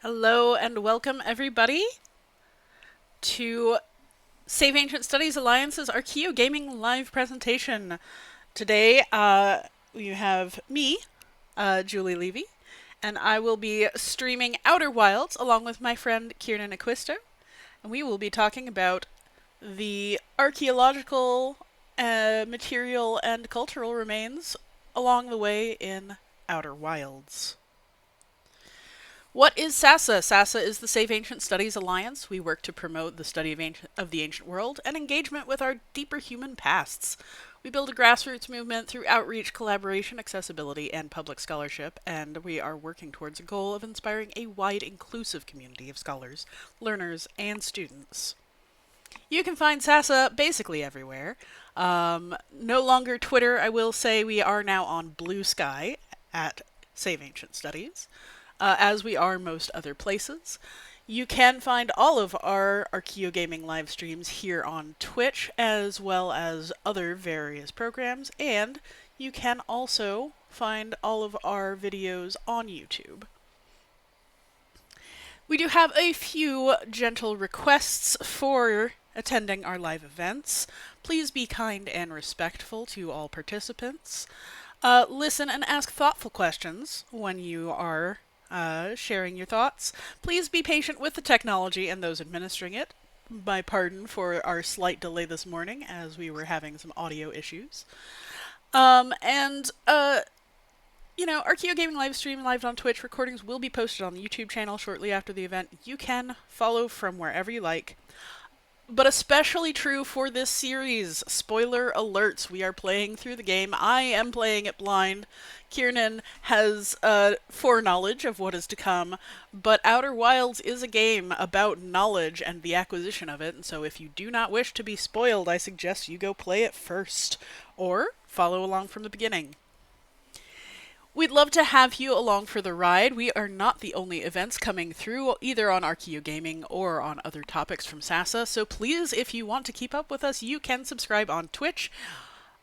Hello and welcome everybody to Save Ancient Studies Alliance's Archaeo Gaming live presentation. Today, you have me, Julie Levy, and I will be streaming Outer Wilds along with my friend Kieran Acquisto, and we will be talking about the archaeological material and cultural remains along the way in Outer Wilds. What is SASA? SASA is the Save Ancient Studies Alliance. We work to promote the study of the ancient world and engagement with our deeper human pasts. We build a grassroots movement through outreach, collaboration, accessibility, and public scholarship, and we are working towards a goal of inspiring a wide, inclusive community of scholars, learners, and students. You can find SASA basically everywhere. No longer Twitter, I will say we are now on Blue Sky at Save Ancient Studies, as we are most other places. You can find all of our Archaeo Gaming live streams here on Twitch, as well as other various programs, and you can also find all of our videos on YouTube. We do have a few gentle requests for attending our live events. Please be kind and respectful to all participants. Listen and ask thoughtful questions when you are sharing your thoughts. Please be patient with the technology and those administering it. My pardon for our slight delay this morning as we were having some audio issues. Archaeo Gaming live stream live on Twitch. Recordings will be posted on the YouTube channel shortly after the event. You can follow from wherever you like. But especially true for this series. Spoiler alerts. We are playing through the game. I am playing it blind. Kiernan has foreknowledge of what is to come. But Outer Wilds is a game about knowledge and the acquisition of it. And so if you do not wish to be spoiled, I suggest you go play it first. Or follow along from the beginning. We'd love to have you along for the ride. We are not the only events coming through, either on Archaeo Gaming or on other topics from SASA, so please, if you want to keep up with us, you can subscribe on Twitch.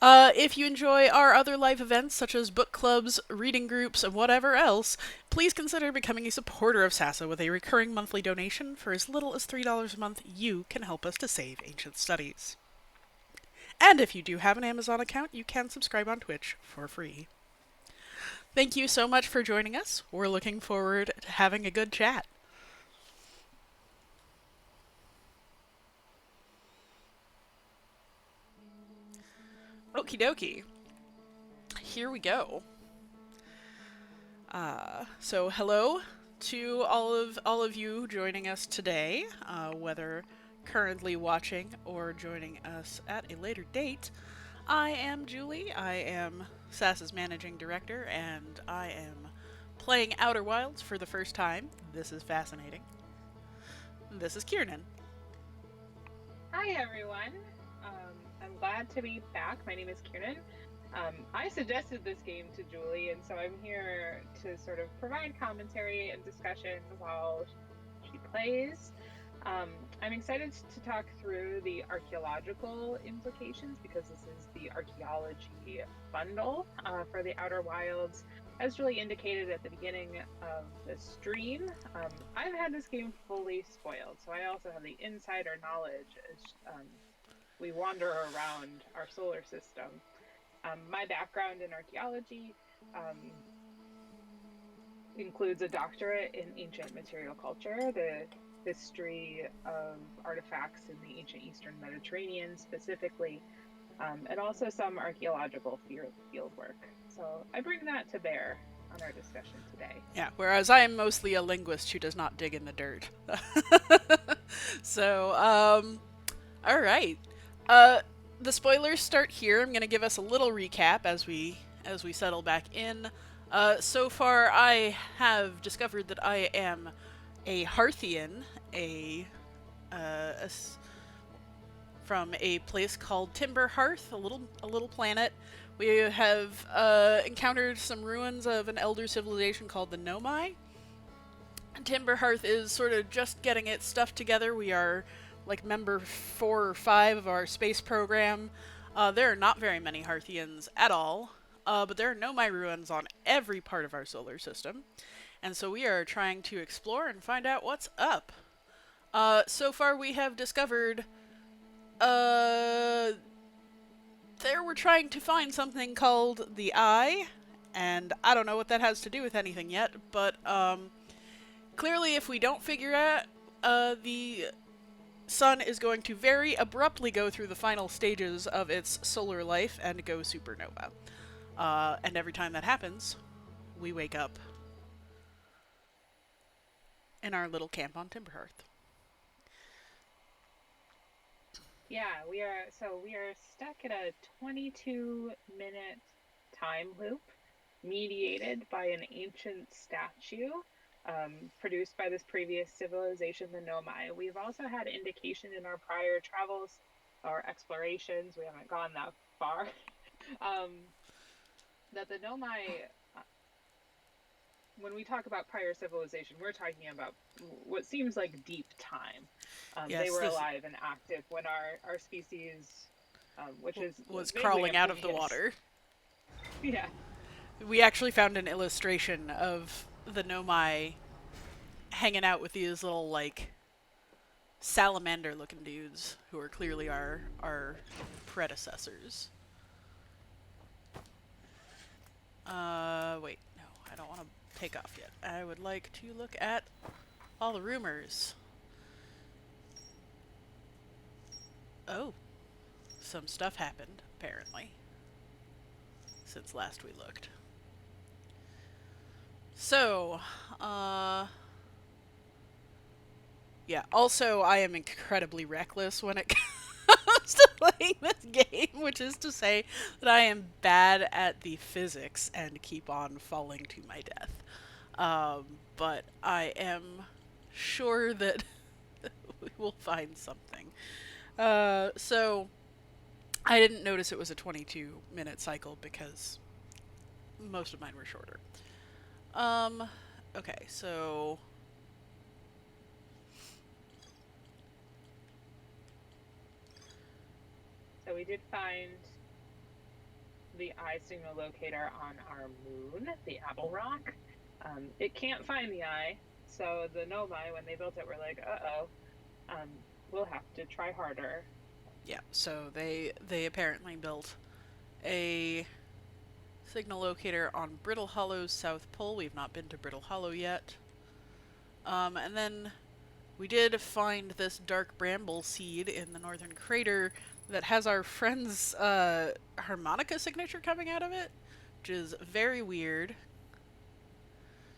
If you enjoy our other live events, such as book clubs, reading groups, and whatever else, please consider becoming a supporter of SASA with a recurring monthly donation. For as little as $3 a month, you can help us to save ancient studies. And if you do have an Amazon account, you can subscribe on Twitch for free. Thank you so much for joining us. We're looking forward to having a good chat. Okie dokie. Here we go. So hello to all of you joining us today, whether currently watching or joining us at a later date. I am Julie. I am SAS's managing director, and I am playing Outer Wilds for the first time. This is fascinating. This is Kiernan. Hi everyone. I'm glad to be back. My name is Kieran. I suggested this game to Julie, and so I'm here to sort of provide commentary and discussion while she plays. I'm excited to talk through the archaeological implications because this is the archaeology bundle for the Outer Wilds. As Julie indicated at the beginning of the stream, I've had this game fully spoiled, so I also have the insider knowledge as we wander around our solar system. My background in archaeology includes a doctorate in ancient material culture, the history of artifacts in the ancient Eastern Mediterranean specifically, and also some archaeological field work. So I bring that to bear on our discussion today. Yeah, whereas I am mostly a linguist who does not dig in the dirt. So, all right. The spoilers start here. I'm going to give us a little recap as we settle back in. So far, I have discovered that I am a Hearthian, from a place called Timber Hearth, a little planet. We have encountered some ruins of an elder civilization called the Nomai. Timber Hearth is sort of just getting its stuff together. We are like member 4 or 5 of our space program. There are not very many Hearthians at all, but there are Nomai ruins on every part of our solar system. And so we are trying to explore and find out what's up. So far we have discovered, uh, there we're trying to find something called the Eye, and I don't know what that has to do with anything yet, but, clearly if we don't figure out, the sun is going to very abruptly go through the final stages of its solar life and go supernova. And every time that happens, we wake up in our little camp on Timberhearth. Yeah, we are stuck in a 22-minute time loop mediated by an ancient statue produced by this previous civilization, the Nomai. We've also had indication in our prior travels or explorations, we haven't gone that far, um, that the Nomai, uh, when we talk about prior civilization, we're talking about what seems like deep time. They Yes, were this alive and active when our species, which is was vaguely crawling out of the amphibious. water. Yeah, We actually found an illustration of the Nomai hanging out with these little, like, salamander looking dudes who are clearly our predecessors. Wait, no, I don't want to take off yet. I would like to look at all the rumors. Oh, some stuff happened, apparently, since last we looked. So, uh, yeah, also, I am incredibly reckless when it comes to playing this game, which is to say that I am bad at the physics and keep on falling to my death. But I am sure that we will find something. So I didn't notice it was a 22-minute cycle because most of mine were shorter. Um, okay, so so we did find the eye signal locator on our moon, the Apple Rock. It can't find the eye, so the Nomai, when they built it, were like, "Uh-oh, um, we'll have to try harder." yeah, so they apparently built a signal locator on Brittle Hollow's South Pole. We've not been to Brittle Hollow yet. And then we did find this dark bramble seed in the northern crater that has our friend's harmonica signature coming out of it, which is very weird.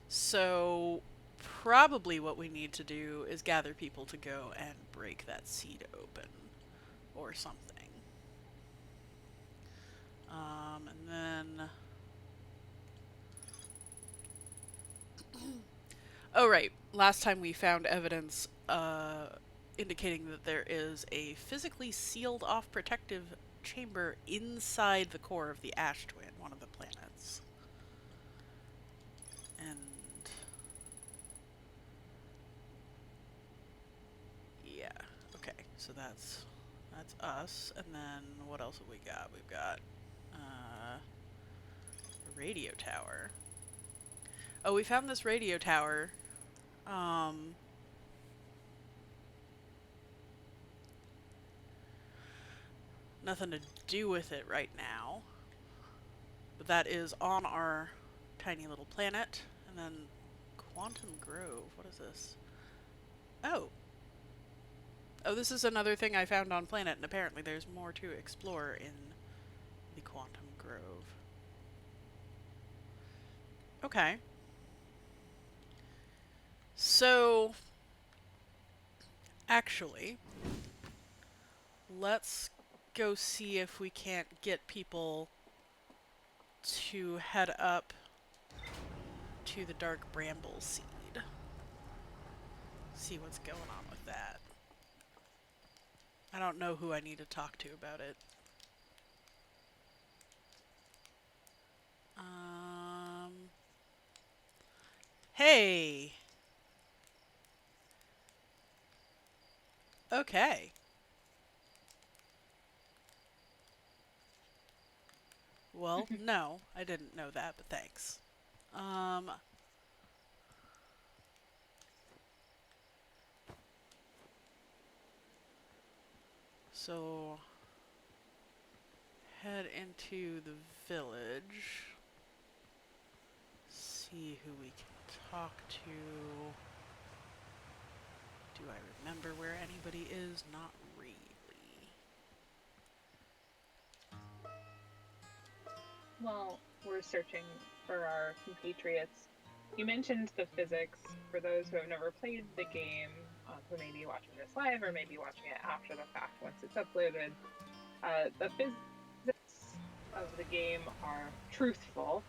So, probably what we need to do is gather people to go and break that seed open or something. And then. Oh, right. Last time we found evidence indicating that there is a physically sealed off protective chamber inside the core of the ash twin, one of the planets. And yeah, okay. So that's us. And then what else have we got? We've got a radio tower. Oh, we found this radio tower. Um, Nothing to do with it right now. But that is on our tiny little planet. And then Quantum Grove. What is this? Oh. Oh, this is another thing I found on planet, and apparently there's more to explore in the Quantum Grove. Okay. So, actually, let's go see if we can't get people to head up to the Dark Bramble Seed. See what's going on with that. I don't know who I need to talk to about it. Hey! Okay. Well, no, I didn't know that, but thanks. Um, So head into the village. See who we can talk to. Do I remember where anybody is? Not really. While we're searching for our compatriots, you mentioned the physics. For those who have never played the game, who may be watching this live or maybe watching it after the fact once it's uploaded, the physics of the game are truthful,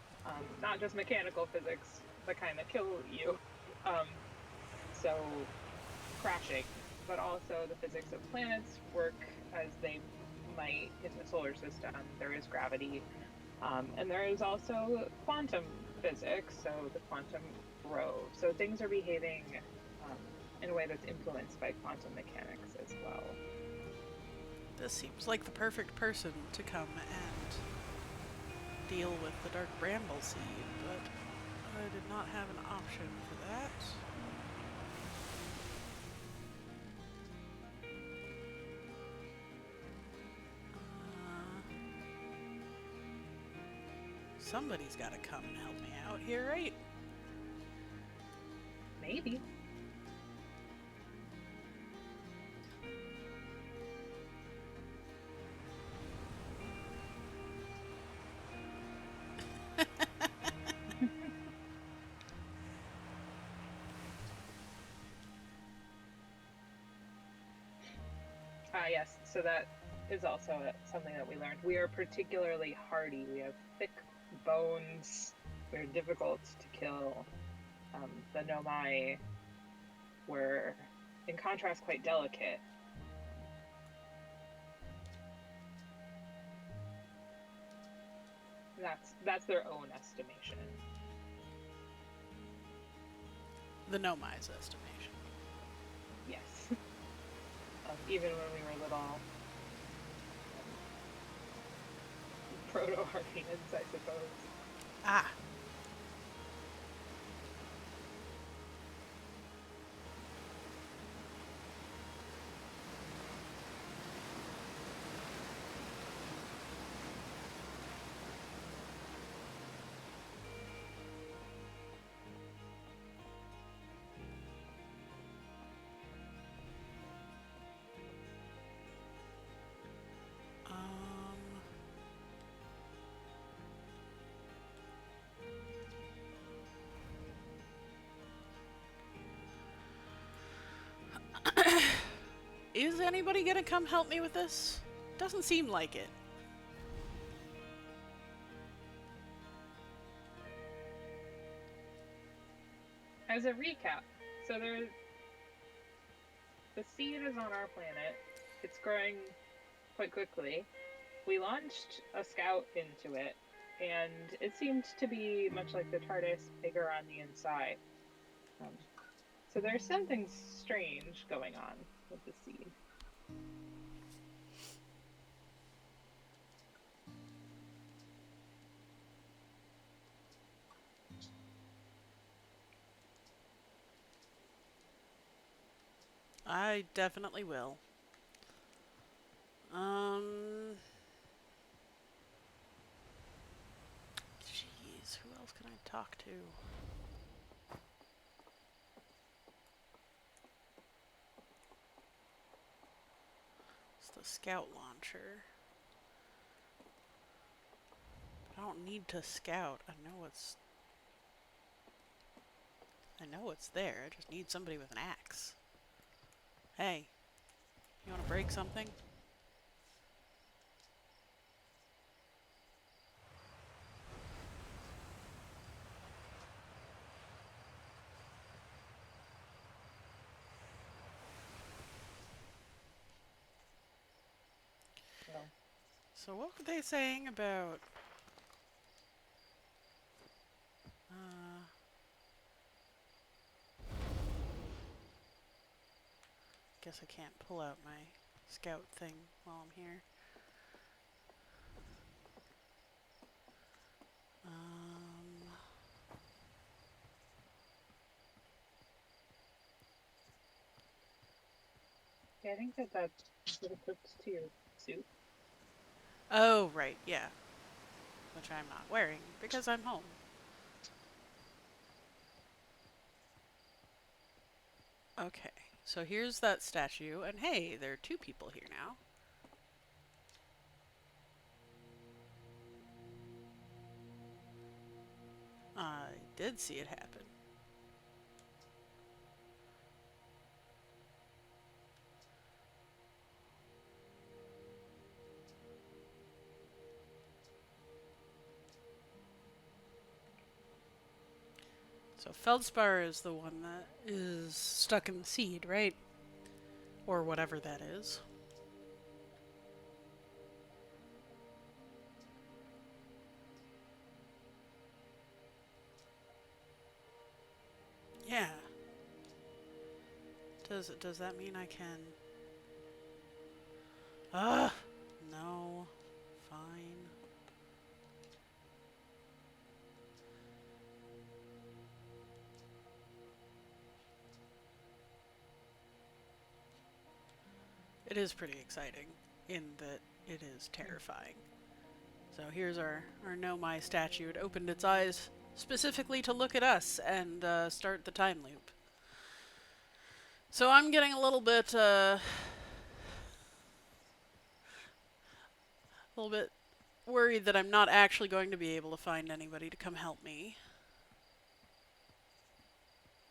not just mechanical physics, the kind that kill you. Um, so crashing, but also the physics of planets work as they might in the solar system. There is gravity, and there is also quantum physics, so the quantum grove. So things are behaving in a way that's influenced by quantum mechanics as well. This seems like the perfect person to come and deal with the dark bramble seed, but I did not have an option for that. Somebody's got to come and help me out here, right? Maybe. Yes, so that is also something that we learned. We are particularly hardy. We have thick bones. We're difficult to kill. The Nomai were, in contrast, quite delicate. That's their own estimation. The Nomai's estimation. Yes. Even when we were little proto-Archaeans, I suppose. Ah, um, is anybody gonna come help me with this? Doesn't seem like it. As a recap, so the seed is on our planet. It's growing quite quickly. We launched a scout into it, and it seemed to be much like the TARDIS, bigger on the inside. Um, so there's something strange going on with the seed. I definitely will. Um, jeez, who else can I talk to? It's the scout launcher. I don't need to scout. I know it's there. I just need somebody with an axe. Hey, you want to break something? So So what were they saying about? Guess I can't pull out my scout thing while I'm here. Um, Yeah, I think that's what equipped to your suit. Oh, right, yeah. Which I'm not wearing because I'm home. Okay, so here's that statue, and hey, there are two people here now. I did see it happen. So Feldspar is the one that is stuck in the seed, right? Or whatever that is. Yeah. Does that mean I can? Ugh. No. Fine. It is pretty exciting in that it is terrifying. So here's our Nomai statue. It opened its eyes specifically to look at us and start the time loop. So I'm getting a little bit worried that I'm not actually going to be able to find anybody to come help me.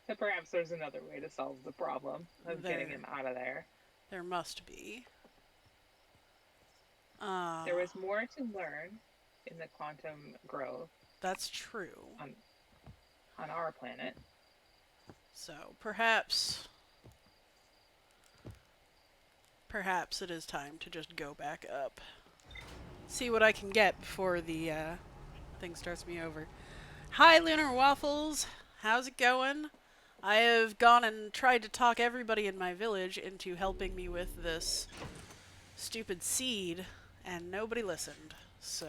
So perhaps there's another way to solve the problem of getting There, him out of there. there must be. There was more to learn in the quantum growth That's true. on on our planet. So perhaps it is time to just go back up. See what I can get before the thing starts me over. Hi, Lunar Waffles. How's it going? I have gone and tried to talk everybody in my village into helping me with this stupid seed, and nobody listened. So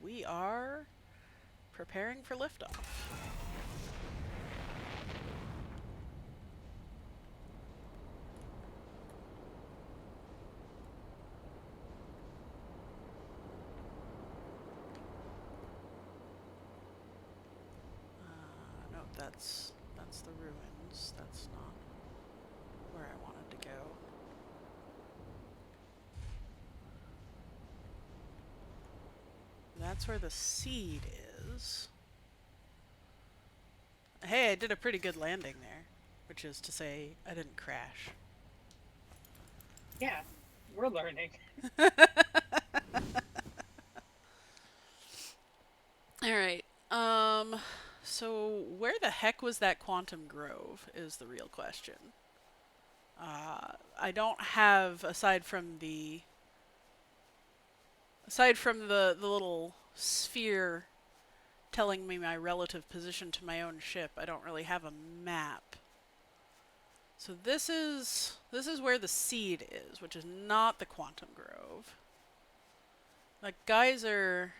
we are preparing for liftoff. No, that's the ruins. That's not where I wanted to go. That's where the seed is. Hey, I did a pretty good landing there, which is to say, I didn't crash. Yeah, we're learning. All right. So where the heck was that quantum grove? Is the real question. I don't have aside from the little sphere telling me my relative position to my own ship. I don't really have a map. So this is where the seed is, which is not the quantum grove. Like geyser,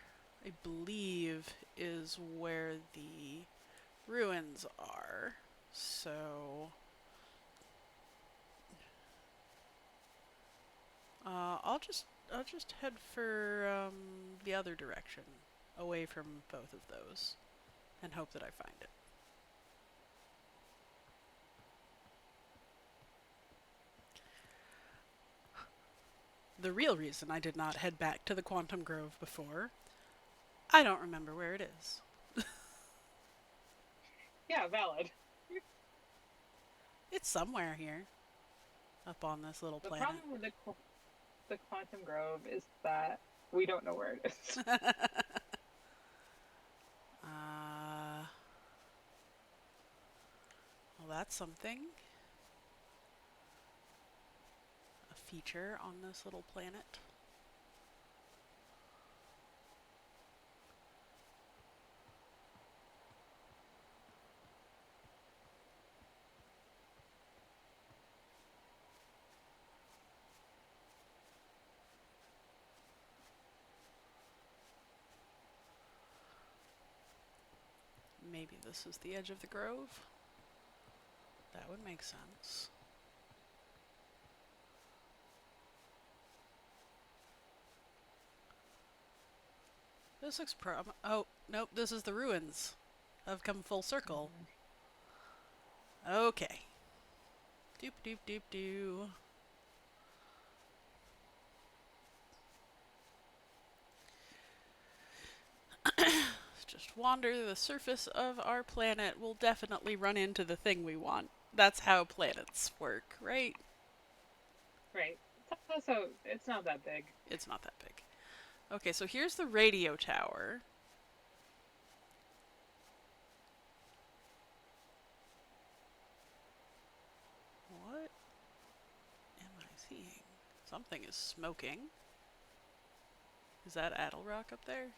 I believe, is where the ruins are. So I'll just head for the other direction, away from both of those, and hope that I find it. The real reason I did not head back to the Quantum Grove before, I don't remember where it is. Yeah, valid. It's somewhere here, up on this little The planet. problem with the quantum grove is that we don't know where it is. uh, well, that's something. A feature on this little planet. Maybe this is the edge of the grove. That would make sense. This looks oh, nope, this is the ruins. I've come full circle. Mhm. Okay. Doop doop doop doo. Just wander the surface of our planet. We'll definitely run into the thing we want. That's how planets work, right? Right. It's also, it's not that big. It's not that big. Okay, so here's the radio tower. What am I seeing? Something is smoking. Is that Adelrock up there?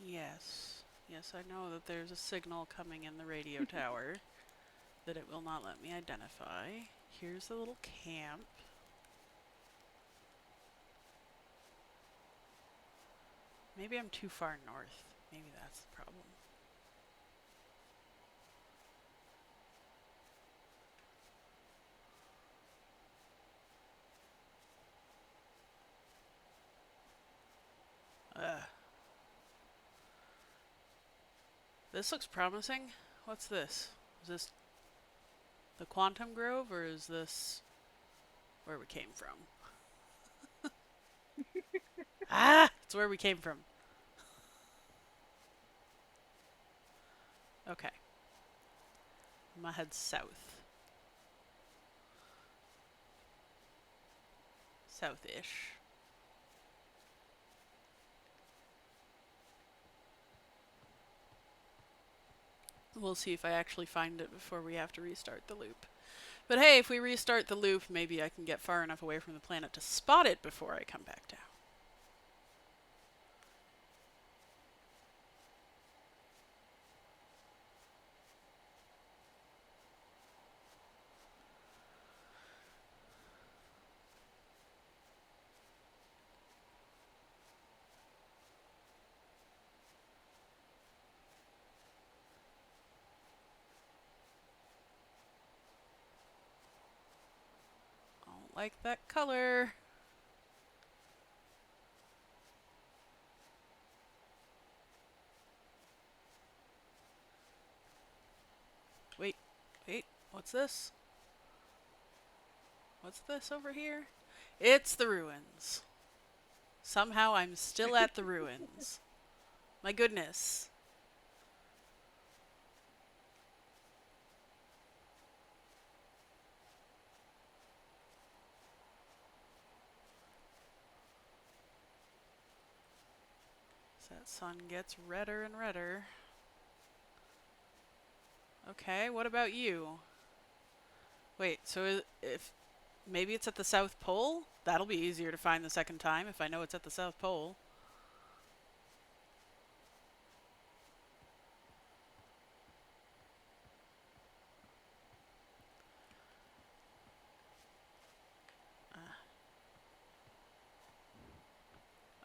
Yes. Yes, I know that there's a signal coming in the radio tower that it will not let me identify. Here's the little camp. Maybe I'm too far north. Maybe that's the problem. Ugh. This looks promising. What's this? Is this the Quantum Grove, or is this where we came from? Ah! It's where we came from. Okay. I'm gonna head south. South-ish. We'll see if I actually find it before we have to restart the loop. But hey, if we restart the loop, maybe I can get far enough away from the planet to spot it before I come back down. I don't like that color. Wait, wait, what's this? What's this over here? It's the ruins. Somehow I'm still at the ruins. My goodness. As that sun gets redder and redder. Okay, what about you? Wait, so if maybe it's at the South Pole? That'll be easier to find the second time if I know it's at the South Pole.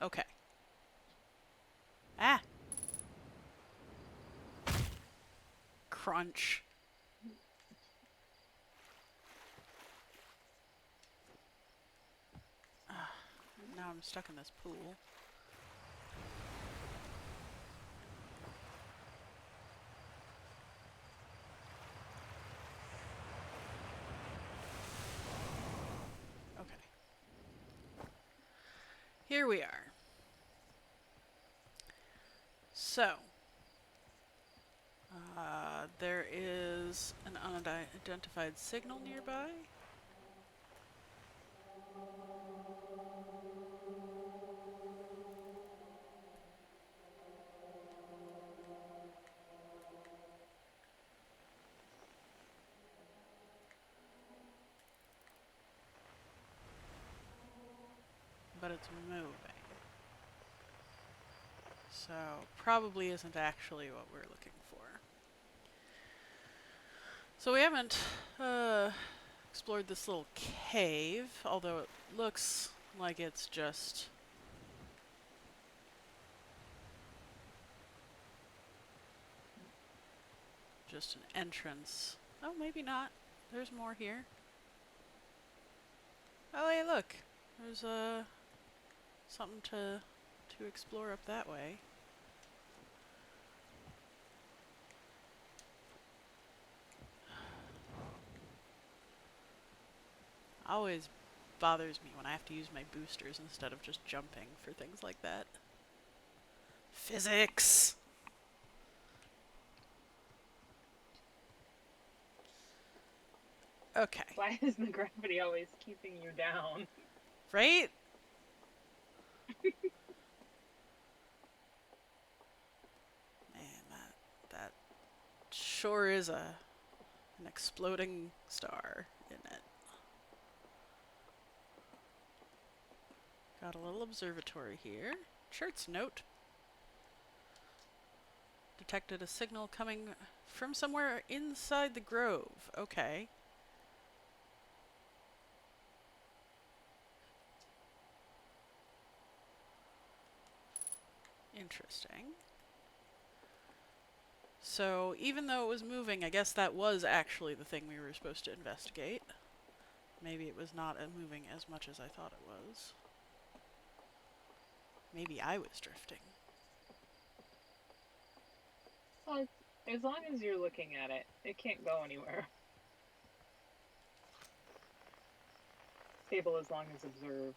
Okay. Ah! Crunch. Now I'm stuck in this pool. Okay. Here we are. So, there is an unidentified signal nearby. But it's moving. So, probably isn't actually what we're looking for. So we haven't explored this little cave, although it looks like it's just Just an entrance. Oh, maybe not. There's more here. Oh, hey, look. There's something to explore up that way. Always bothers me when I have to use my boosters instead of just jumping for things like that. Physics! Okay. Why is the gravity always keeping you down? Right? Man, that sure is an exploding star, isn't it? Got a little observatory here. Charts note. Detected a signal coming from somewhere inside the grove. Okay. Interesting. So, even though it was moving, I guess that was actually the thing we were supposed to investigate. Maybe it was not moving as much as I thought it was. Maybe I was drifting. Well, as long as you're looking at it, it can't go anywhere. Stable as long as observed.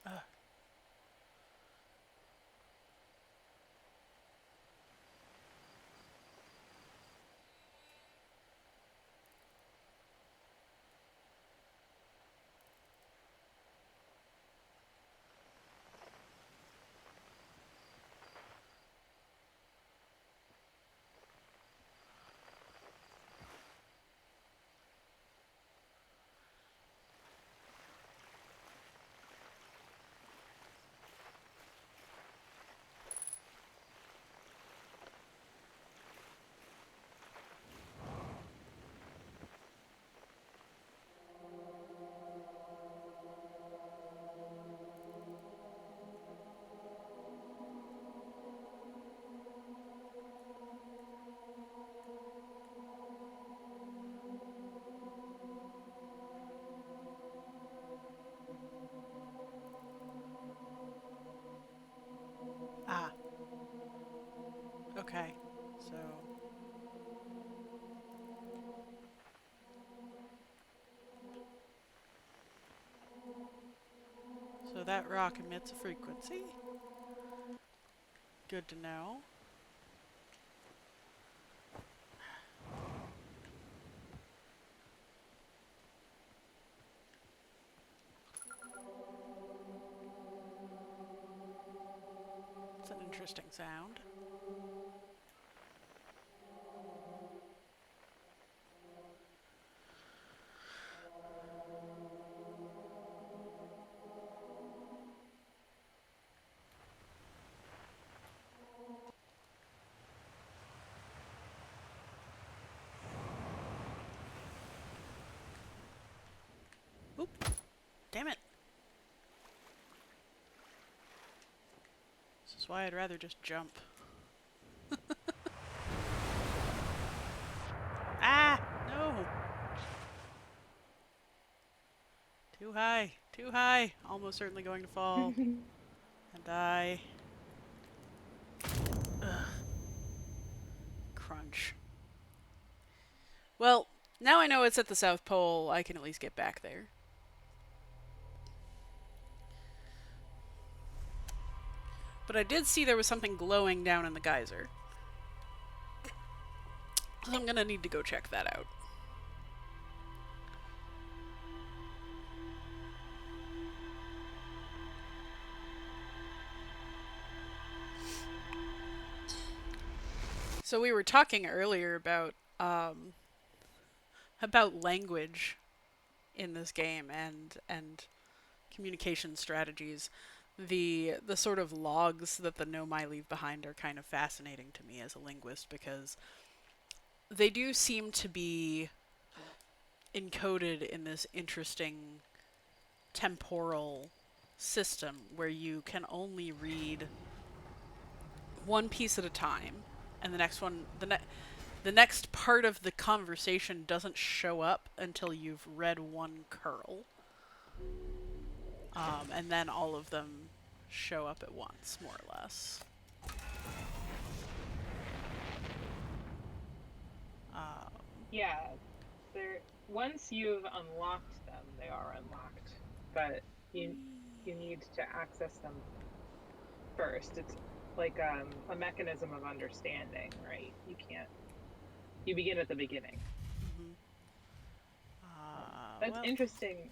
Ugh. Ah, okay. So, so that rock emits a frequency. Good to know. It's an interesting sound. Oop, damn it. This is why I'd rather just jump. Ah, no. Too high, too high. Almost certainly going to fall and die. Ugh. Crunch. Well, now I know it's at the South Pole, I can at least get back there. But I did see there was something glowing down in the geyser. So I'm gonna need to go check that out. So we were talking earlier about language in this game and communication strategies. The sort of logs that the Nomai leave behind are kind of fascinating to me as a linguist because they do seem to be encoded in this interesting temporal system where you can only read one piece at a time, and the next part of the conversation doesn't show up until you've read one curl, and then all of them show up at once, more or less. Um, Yeah, they're once you've unlocked them, they are unlocked, but you need to access them first. It's like a mechanism of understanding, right? You can't. You begin at the beginning. mhm. That's Well, interesting.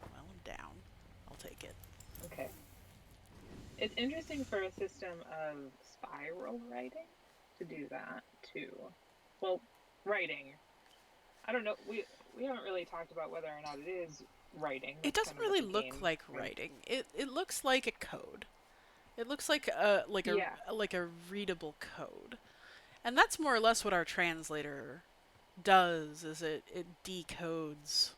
I'm down. I'll take it. Okay, it's interesting for a system of spiral writing to do that too. Well, writing. I don't know. We haven't really talked about whether or not it is writing. It That's doesn't kind of what really the look game, like right? writing. It looks like a code. It looks Yeah. like a readable code. And that's more or less what our translator does, is it decodes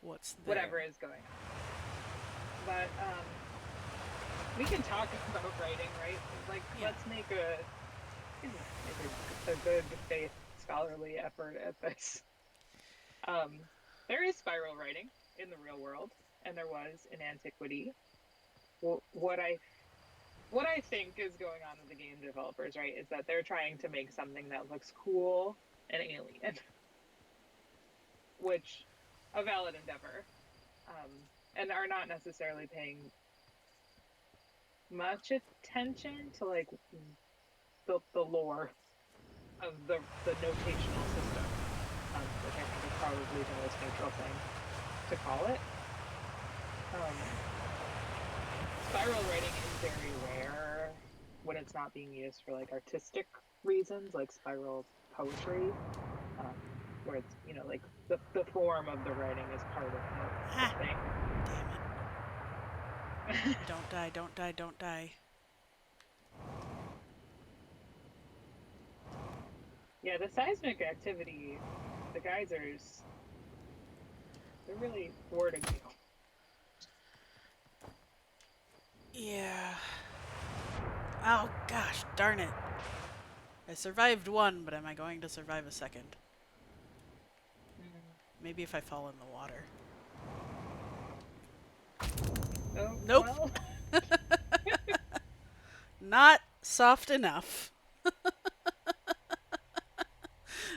what's Whatever there. is going on. But we can talk about writing, right? Like, Yeah. let's make a good faith scholarly effort at this. Um, there is spiral writing in the real world, and there was in antiquity. Well, what I think is going on with the game developers, right, is that they're trying to make something that looks cool and alien, which a valid endeavor, and are not necessarily paying much attention to like the lore of the notational system, which I think is probably the most neutral thing to call it. Um, Spiral writing is very rare when it's not being used for like artistic reasons, like spiral poetry, um, where it's like the form of the writing is part of the Ah, thing. damn it. Don't die, don't die, don't die. Yeah, the seismic activity, the geysers, they're really thwarting you. Yeah. Oh gosh, darn it. I survived one, but am I going to survive a second? Mm. Maybe if I fall in the water. Oh Nope. well. Not soft enough.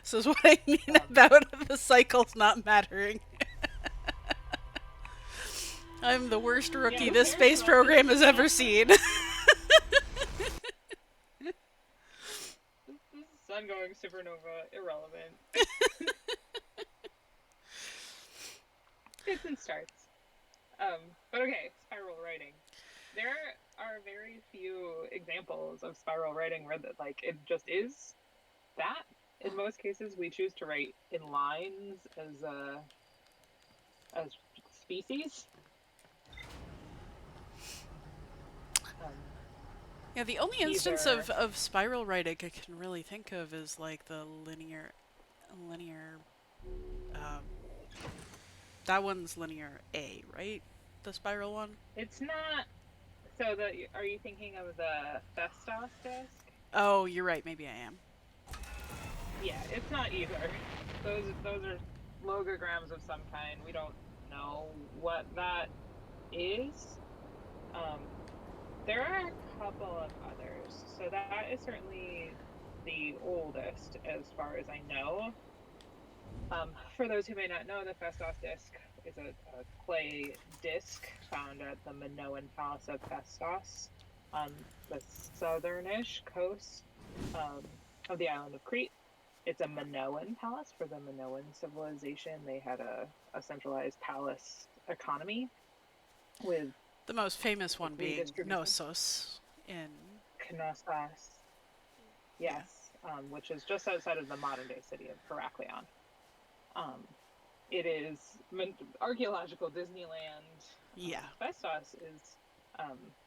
This is what I mean Um, about the cycles not mattering. I'm the worst yeah, rookie who this cares space about this program has ever system? seen. This is sun going supernova irrelevant. Fits and starts. But okay, spiral writing. There are very few examples of spiral writing where that like it just is that. In most cases, we choose to write in lines as species. Um, Yeah, the only instance either of spiral writing I can really think of is like the linear. Um, that one's linear A, right? The spiral one. it's not. So the are you thinking of the Festos disc? Oh, you're right. Maybe I am. Yeah, it's not either. Those are logograms of some kind. We don't know what that is. Um, there are a couple of others. So that is certainly the oldest as far as I know. For those who may not know, the Festos disc is a clay disc found at the Minoan Palace of Festos on the southernish coast of the island of Crete. It's a Minoan palace for the Minoan civilization. They had a centralized palace economy with The most famous like one being redistribution. Knossos in Knossos, yeah. yes, which is just outside of the modern day city of Heraklion. Um, it is archaeological Disneyland. Yeah. Festos is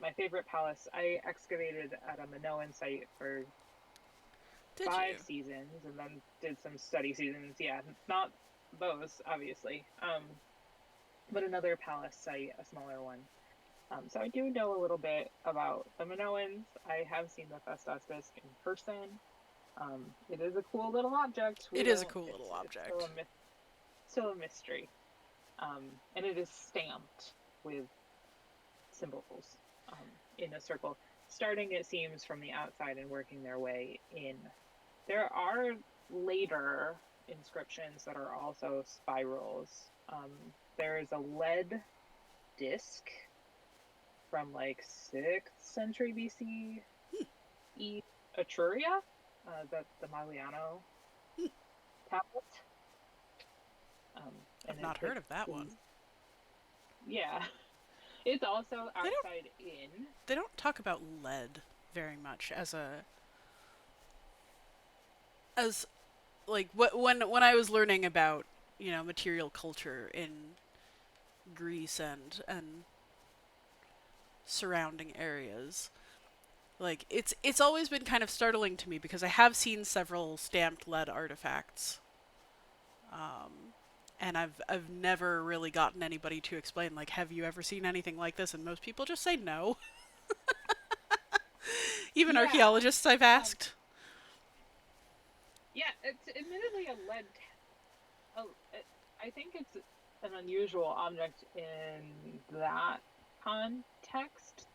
my favorite palace. I excavated at a Minoan site for Did you? 5 seasons and then did some study seasons. Yeah, not those, obviously. But another palace site, a smaller one. So I do know a little bit about the Minoans. I have seen the Festus disc in person. It is a cool little object. It We is a don't. cool little It's still object. a still a mystery. And it is stamped with symbols in a circle, starting, it seems, from the outside and working their way in. There are later inscriptions that are also spirals. There is a lead disc from like 6th century BC, Etruria, the Magliano tablet. And I've not it heard of that is, one. yeah, it's also They don't outside in. they don't talk about lead very much as a as like when I was learning about, material culture in Greece and surrounding areas. Like it's always been kind of startling to me because I have seen several stamped lead artifacts. And I've never really gotten anybody to explain, like, have you ever seen anything like this? And most people just say no. Even Yeah. archaeologists I've Um, asked. yeah, it's admittedly a lead. Oh, I think it's an unusual object in that context.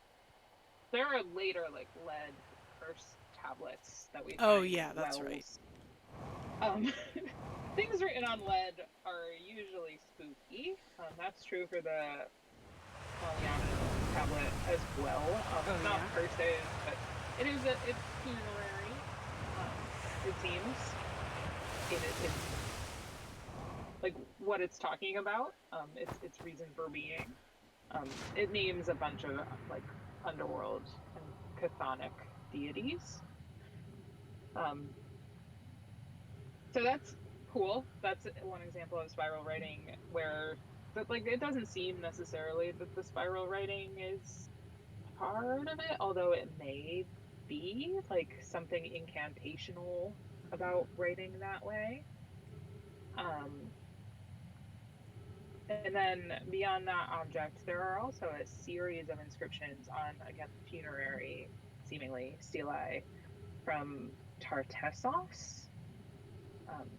There are later like lead curse tablets that we Oh find in yeah, that's right. wells. Um, things written on lead are usually spooky. That's true for the Maliano tablet as well. Oh Not yeah. cursive, but it's funerary. It seems it's like what it's talking about. Its reason for being. It names a bunch of like underworld and chthonic deities. Um, so that's cool. That's one example of spiral writing where, but like, it doesn't seem necessarily that the spiral writing is part of it, although it may be like something incantational about writing that way. Um, And then beyond that object, there are also a series of inscriptions on, again, funerary, seemingly, stelae from Tartessos.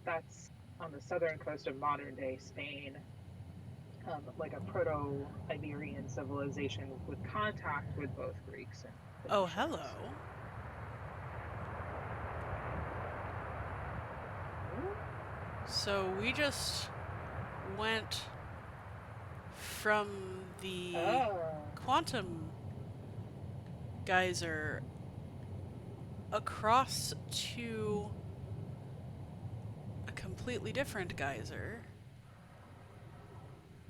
That's on the southern coast of modern day Spain, like a Proto Iberian civilization with contact with both Greeks and Oh Phoenicians. hello. So we just went from the Oh, quantum geyser across to a completely different geyser.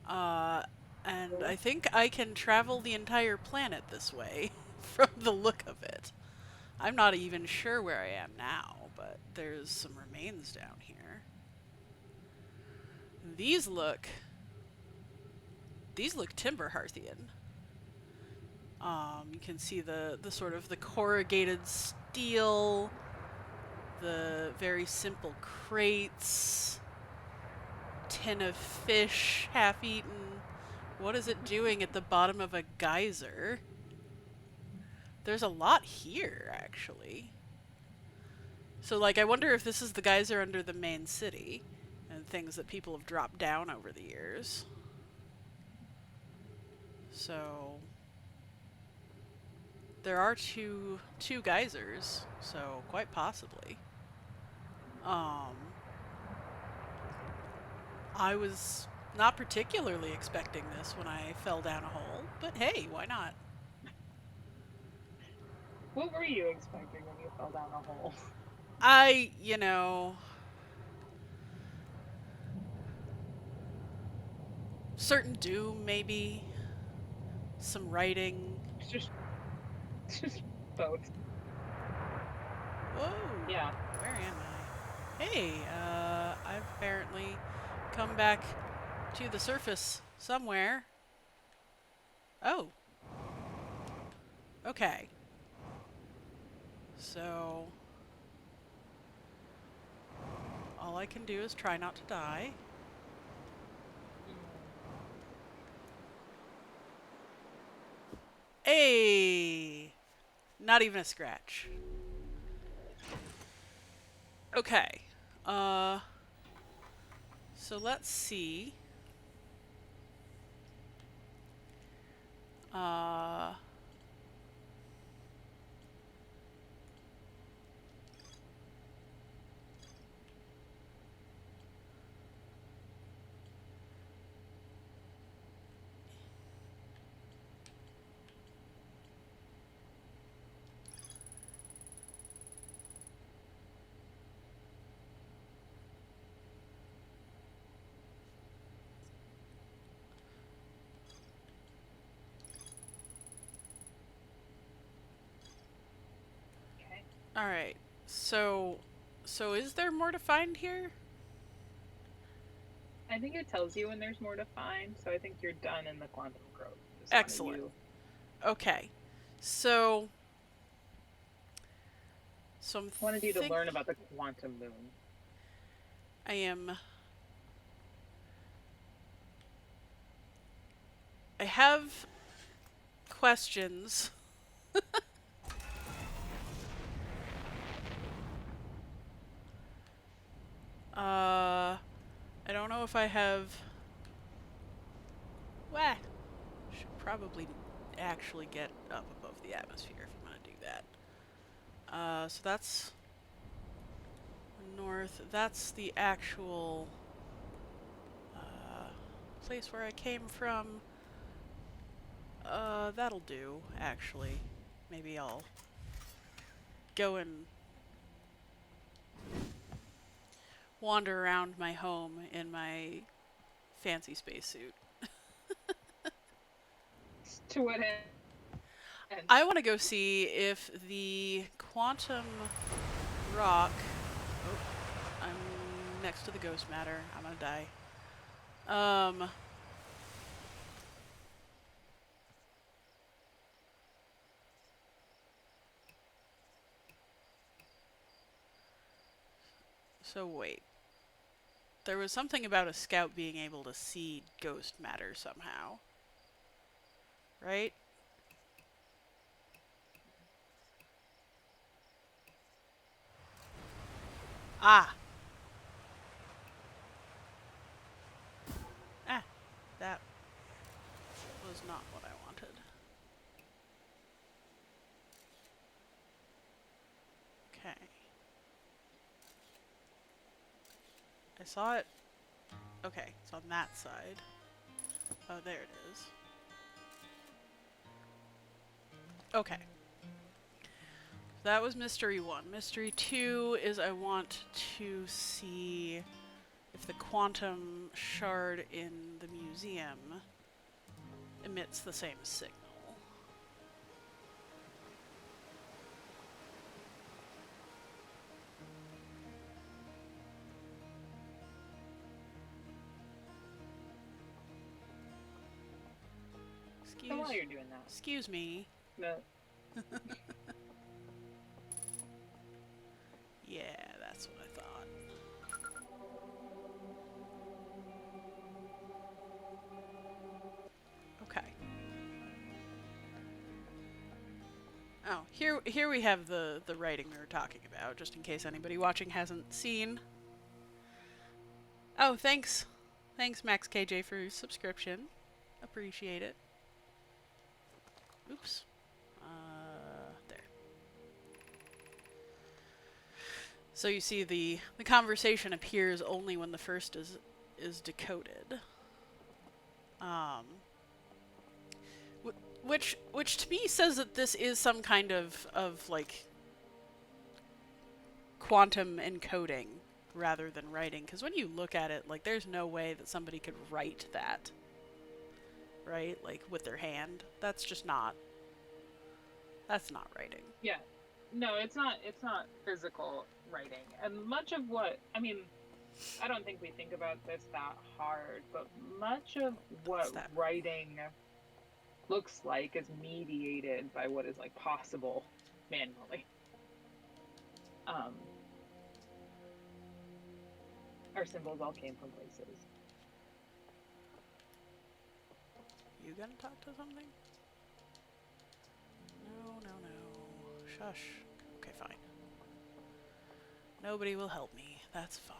Uh, and I think I can travel the entire planet this way from the look of it. I'm not even sure where I am now, but there's some remains down here. These look these look Timber Hearthian. You can see the sort of the corrugated steel, the very simple crates, tin of fish half eaten. What is it doing at the bottom of a geyser? There's a lot here, actually. So, like, I wonder if this is the geyser under the main city and things that people have dropped down over the years. So, there are two geysers, so quite possibly. Um, I was not particularly expecting this when I fell down a hole, but hey, why not? what were you expecting when you fell down a hole? I, certain doom, maybe. Some writing. just, just both. Whoa, Yeah. where am I? Hey, I've apparently come back to the surface somewhere. Oh, okay. So, all I can do is try not to die. Mm. Hey! Not even a scratch. Okay. Uh, so let's see. Uh, Okay. all right. So, so is there more to find here? I think it tells you when there's more to find, so I think you're done in the quantum growth. Just wanted Excellent. you Okay. So, so I'm wanted you to think learn about the quantum moon. I am. I have questions. I don't know if I have. Wah. Should probably actually get up above the atmosphere if I'm gonna do that. So that's north. That's the actual place where I came from. That'll do, actually. Maybe I'll go and wander around my home in my fancy spacesuit. To what end? I want to go see if the quantum rock. Oh, I'm next to the ghost matter. I'm gonna die. Um, so wait. There was something about a scout being able to see ghost matter somehow, right? Ah! Ah! That was not what I wanted. Okay. I saw it. Okay, it's on that side. Oh, there it is. Okay. That was mystery 1. Mystery 2 is I want to see if the quantum shard in the museum emits the same signal. So while you're doing that, Excuse me. the Yeah, that's what I thought. Okay. Oh, here we have the writing we were talking about, just in case anybody watching hasn't seen. Oh, thanks. Thanks, Max KJ, for your subscription. Appreciate it. Oops. There. So you see the conversation appears only when the first is decoded. Um, which to me says that this is some kind of like quantum encoding rather than writing, because when you look at it, like, there's no way that somebody could write that, right? Like, with their hand. That's not writing. yeah, no, it's not physical writing, and much of what I mean, I don't think we think about this that hard, but much of What's what that? writing looks like is mediated by what is like possible manually. Um, our symbols all came from places. You gonna talk to something? No, no, no. Shush. Okay, fine. Nobody will help me. That's fine.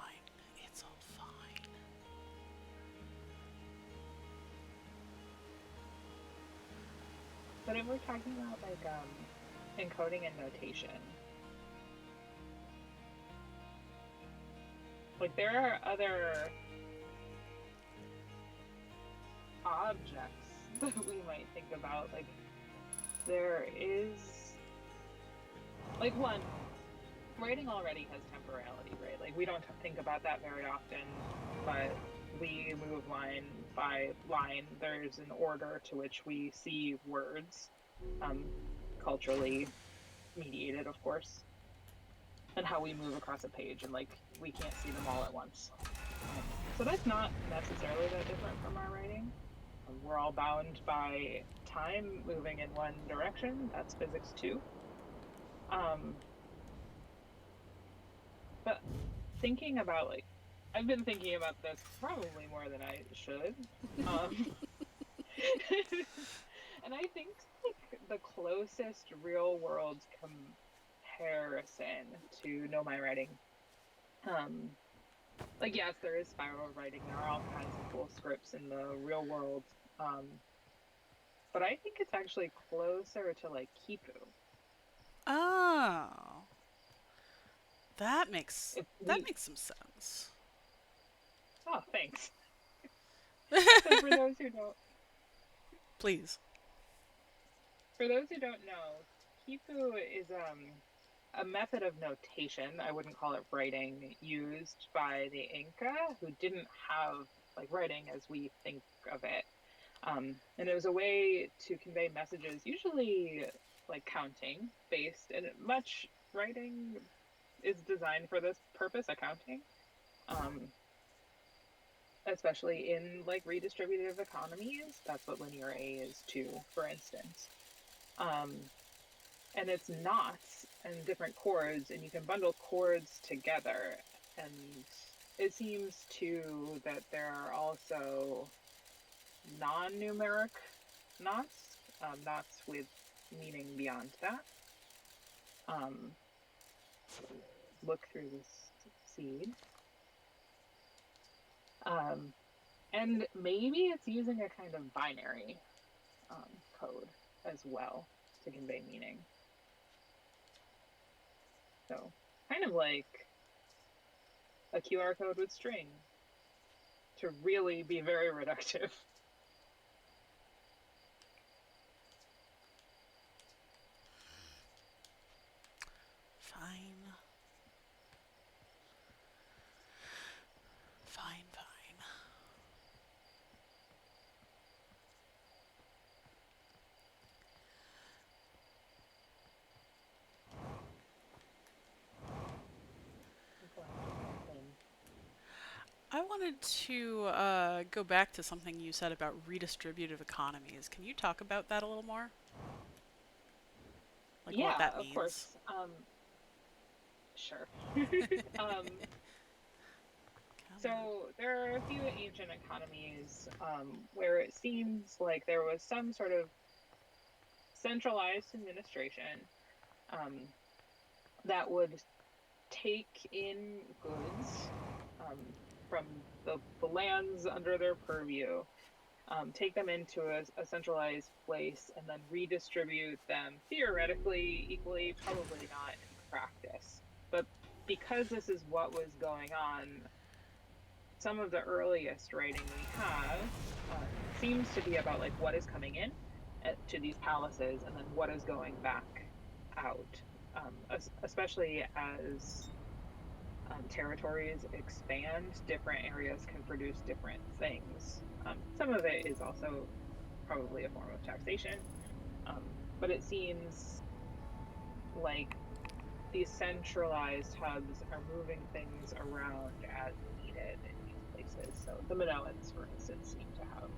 It's all fine. But if we're talking about like encoding and notation, like there are other objects that we might think about. Like there is like one, writing already has temporality, right? Like we don't think about that very often, but we move line by line. There's an order to which we see words, culturally mediated, of course, and how we move across a page, and like we can't see them all at once. So that's not necessarily that different from our writing. We're all bound by time moving in one direction. That's physics too. Um, but thinking about like, I've been thinking about this probably more than I should. Um, and I think like the closest real world comparison to Know My Writing, um, like yes, there is spiral writing. There are all kinds of cool scripts in the real world. Um, but I think it's actually closer to like Kipu. Oh, that makes If that we, makes some sense. oh, thanks. So Please. for those who don't know, Kipu is a method of notation. I wouldn't call it writing, used by the Inca, who didn't have like writing as we think of it. And it was a way to convey messages, usually like counting based, and much writing is designed for this purpose, accounting. Um, Especially in like redistributive economies. That's what linear A is too, for instance. Um, and it's knots and different chords, and you can bundle chords together. And it seems too that there are also non-numeric knots, knots with meaning beyond that. Um, look through this seed. Um, and maybe it's using a kind of binary code as well to convey meaning. So, kind of like a QR code with string to really be very reductive. Fine. Fine, fine. I wanted to go back to something you said about redistributive economies. Can you talk about that a little more? Like what Yeah, that of means? course. Sure. um, Come on. so there are a few ancient economies where it seems like there was some sort of centralized administration um, that would take in goods from the lands under their purview, take them into a centralized place, and then redistribute them theoretically equally, probably not in practice. But because this is what was going on, some of the earliest writing we have seems to be about like what is coming in to these palaces and then what is going back out, especially as territories expand, different areas can produce different things. Some of it is also probably a form of taxation, but it seems like these centralized hubs are moving things around as needed in these places. So the Minoans, for instance, seem to have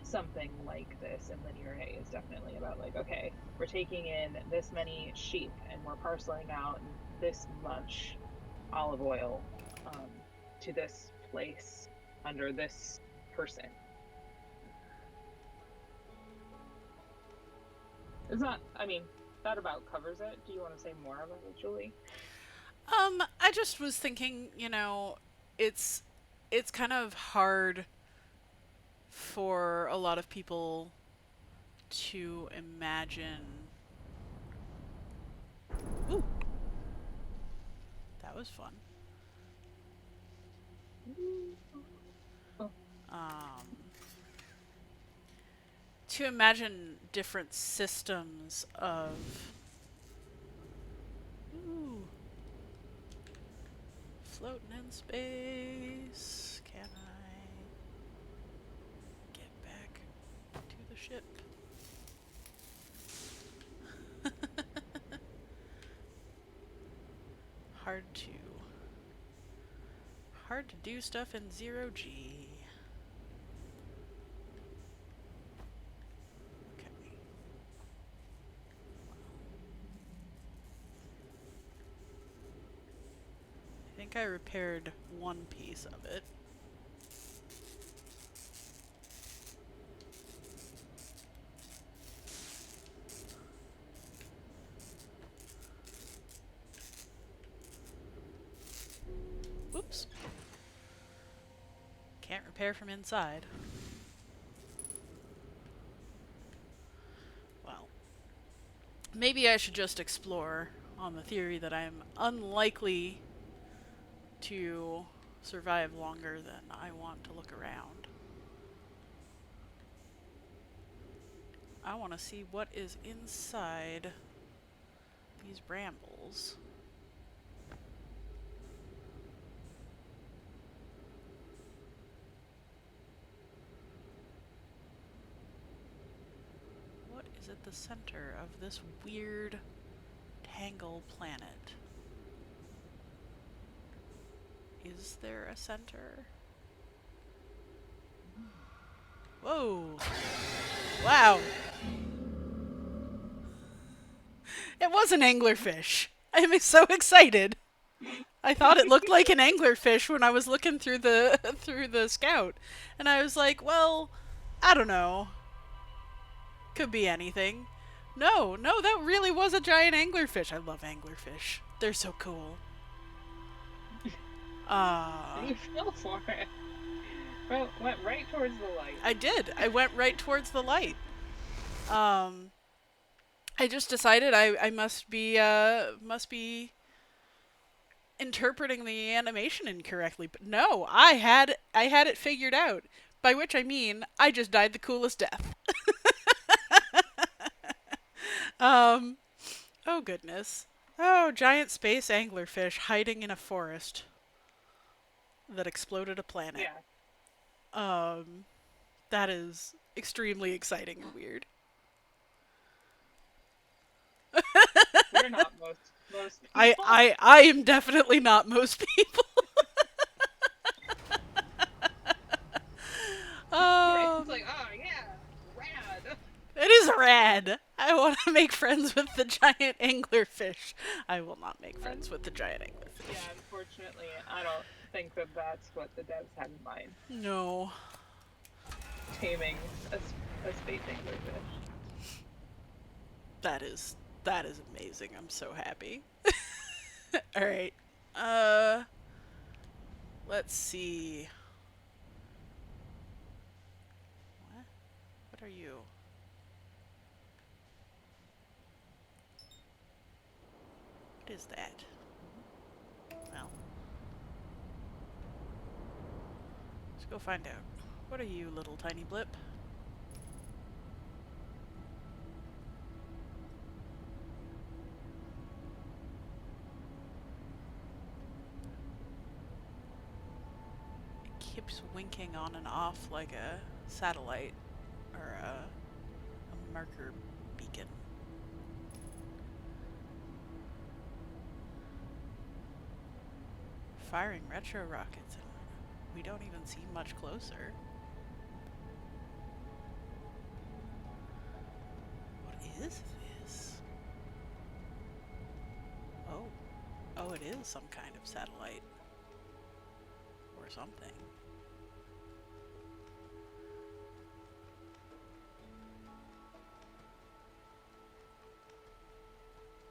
something like this, and linear A is definitely about like, okay, we're taking in this many sheep and we're parceling out this much olive oil. um, to this place under this person. It's not, I mean, that about covers it. Do you want to say more about it, Julie? I just was thinking, it's it's kind of hard for a lot of people to imagine. Ooh, that was fun. Oh, Um, to imagine different systems of. Ooh, floating in space. Can I get back to the ship? hard to hard to do stuff in 0G. Okay. I think I repaired one piece of it. Whoops. Can't repair from inside. Well, maybe I should just explore on the theory that I'm unlikely to survive longer than I want to look around. I want to see what is inside these brambles. What is at the center of this weird tangle planet? Is there a center? Whoa! Wow! It was an anglerfish. I'm so excited. I thought it looked like an anglerfish when I was looking through the through the scout, and I was like, well, I don't know. Could be anything. No, no, that really was a giant anglerfish. I love anglerfish. They're so cool. you fell for it. Well, went right towards the light. I did. I went right towards the light. Um, I just decided I must be interpreting the animation incorrectly, but no, I had it figured out. By which I mean I just died the coolest death. Um, oh goodness. Oh, giant space anglerfish hiding in a forest that exploded a planet. Yeah. Um, that is extremely exciting and weird. We're not most I people. I I am definitely not most people. It's um, like, oh yeah, rad. it is rad. I want to make friends with the giant anglerfish. I will not make friends with the giant Yeah, anglerfish. unfortunately, I don't think that that's what the devs had in mind. No, Taming a space anglerfish. that is amazing. I'm so happy. All right. Uh, let's see. What? What are you? What is that? Well, let's go find out. What are you, little tiny blip? It keeps winking on and off like a satellite or a marker beacon. Firing retro rockets, and we don't even seem much closer. What is this? Oh, oh, it is some kind of satellite. or something.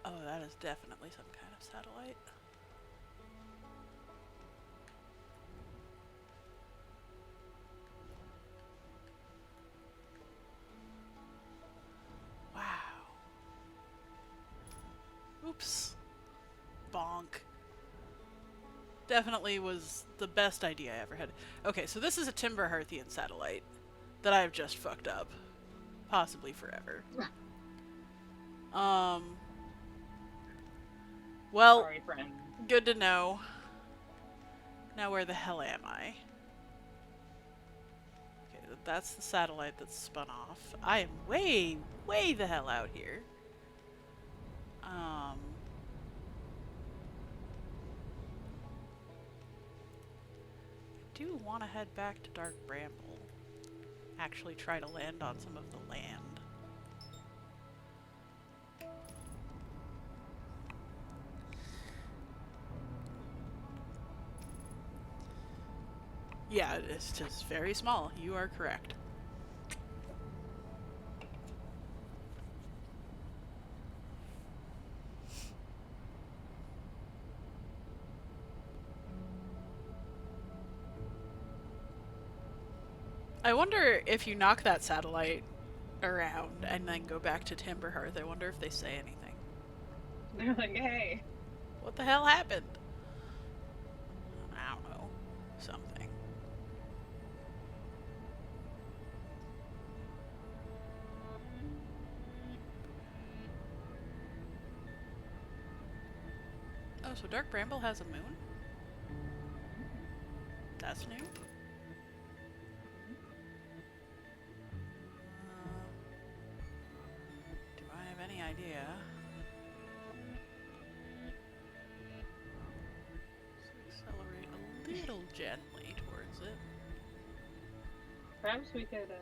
Oh, that is definitely some kind of satellite. Wow. Oops. Bonk. Definitely was the best idea I ever had. Okay, so this is a Timber Hearthian satellite that I've just fucked up. Possibly forever. Um. Well, Sorry, friend. good to know. Now where the hell am I? Okay, that's the satellite that's spun off. I am way, way the hell out here. I do want to head back to Dark Bramble. Actually try to land on some of the land. Yeah, it's just very small. You are correct. I wonder if you knock that satellite around and then go back to Timberhearth, I wonder if they say anything. They're like, hey. What the hell happened? I don't know. Something. Oh, so Dark Bramble has a moon? That's new? Do I have any idea? Let's accelerate a little gently towards it. Perhaps we could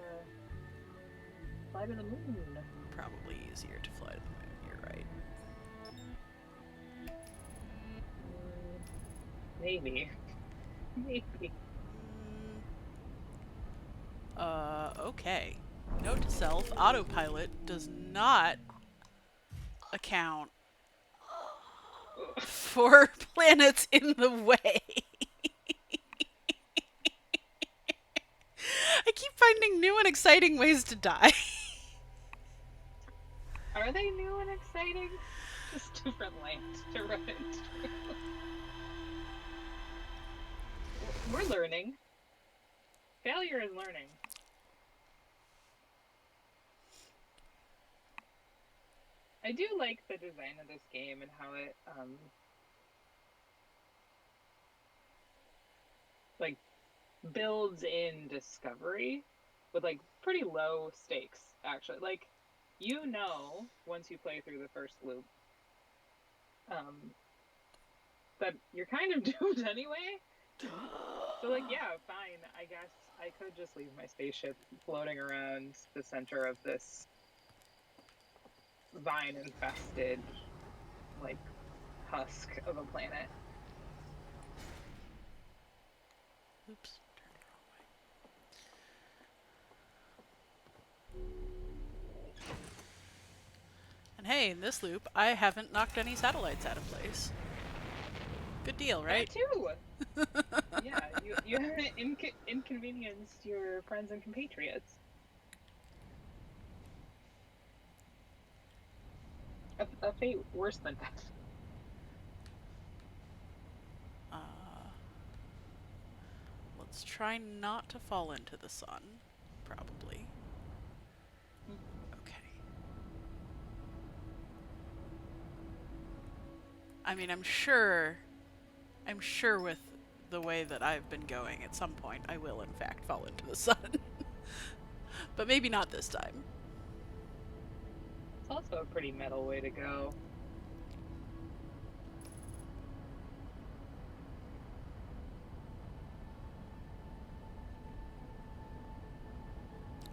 fly to the moon. Probably easier to fly to the moon, you're right. Maybe. Maybe. Okay. Note to self, autopilot does not account for planets in the way. I keep finding new and exciting ways to die. Are they new and exciting? Just different land to run into. We're learning. Failure is learning. I do like the design of this game and how it like builds in discovery with like pretty low stakes actually. Like you know once you play through the first loop that you're kind of doomed anyway. So like yeah, fine. I guess I could just leave my spaceship floating around the center of this vine infested like husk of a planet. Oops, turned the wrong way. And hey, in this loop, I haven't knocked any satellites out of place. Good deal, right? That too. Yeah, you haven't inconvenienced your friends and compatriots. A fate worse than death. Let's try not to fall into the sun, probably. Okay. I mean, I'm sure with the way that I've been going, at some point I will in fact fall into the sun. But maybe not this time. It's also a pretty metal way to go.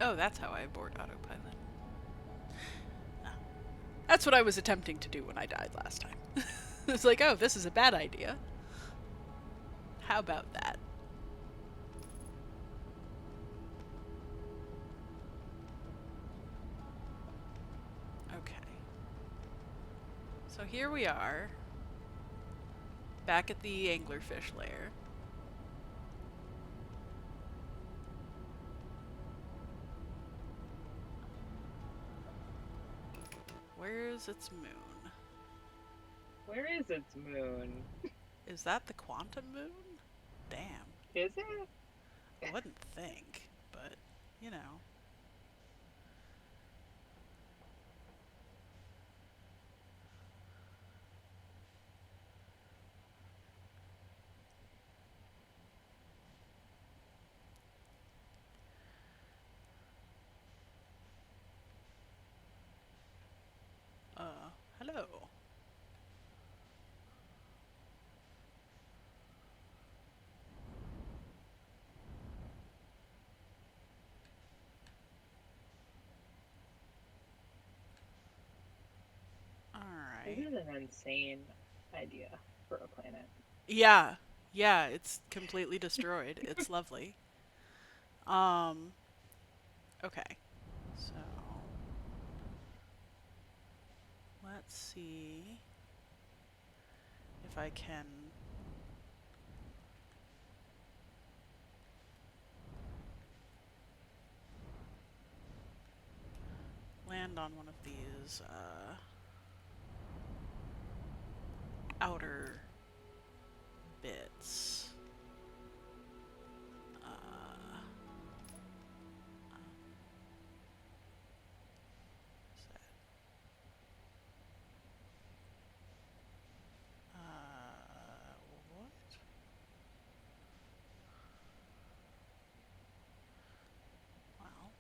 Oh, that's how I abort autopilot. No. That's what I was attempting to do when I died last time. It's like, oh, this is a bad idea. How about that? So here we are, back at the anglerfish lair. Where's its moon? Where is its moon? Is that the quantum moon? Damn. Is it? I wouldn't think, but, you know. Hello. This Alright. is an insane idea for a planet. Yeah. Yeah, it's completely destroyed. It's lovely. Um, okay. So, let's see if I can land on one of these, outer bits. What's that? What? Well,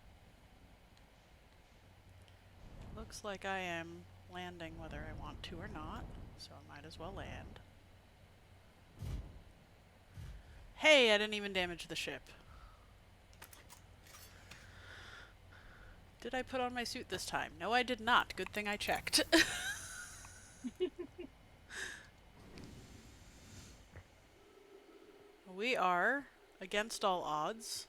looks like I am landing whether I want to or not, so I might as well land. Hey, I didn't even damage the ship. Did I put on my suit this time? No, I did not. Good thing I checked. We are, against all odds,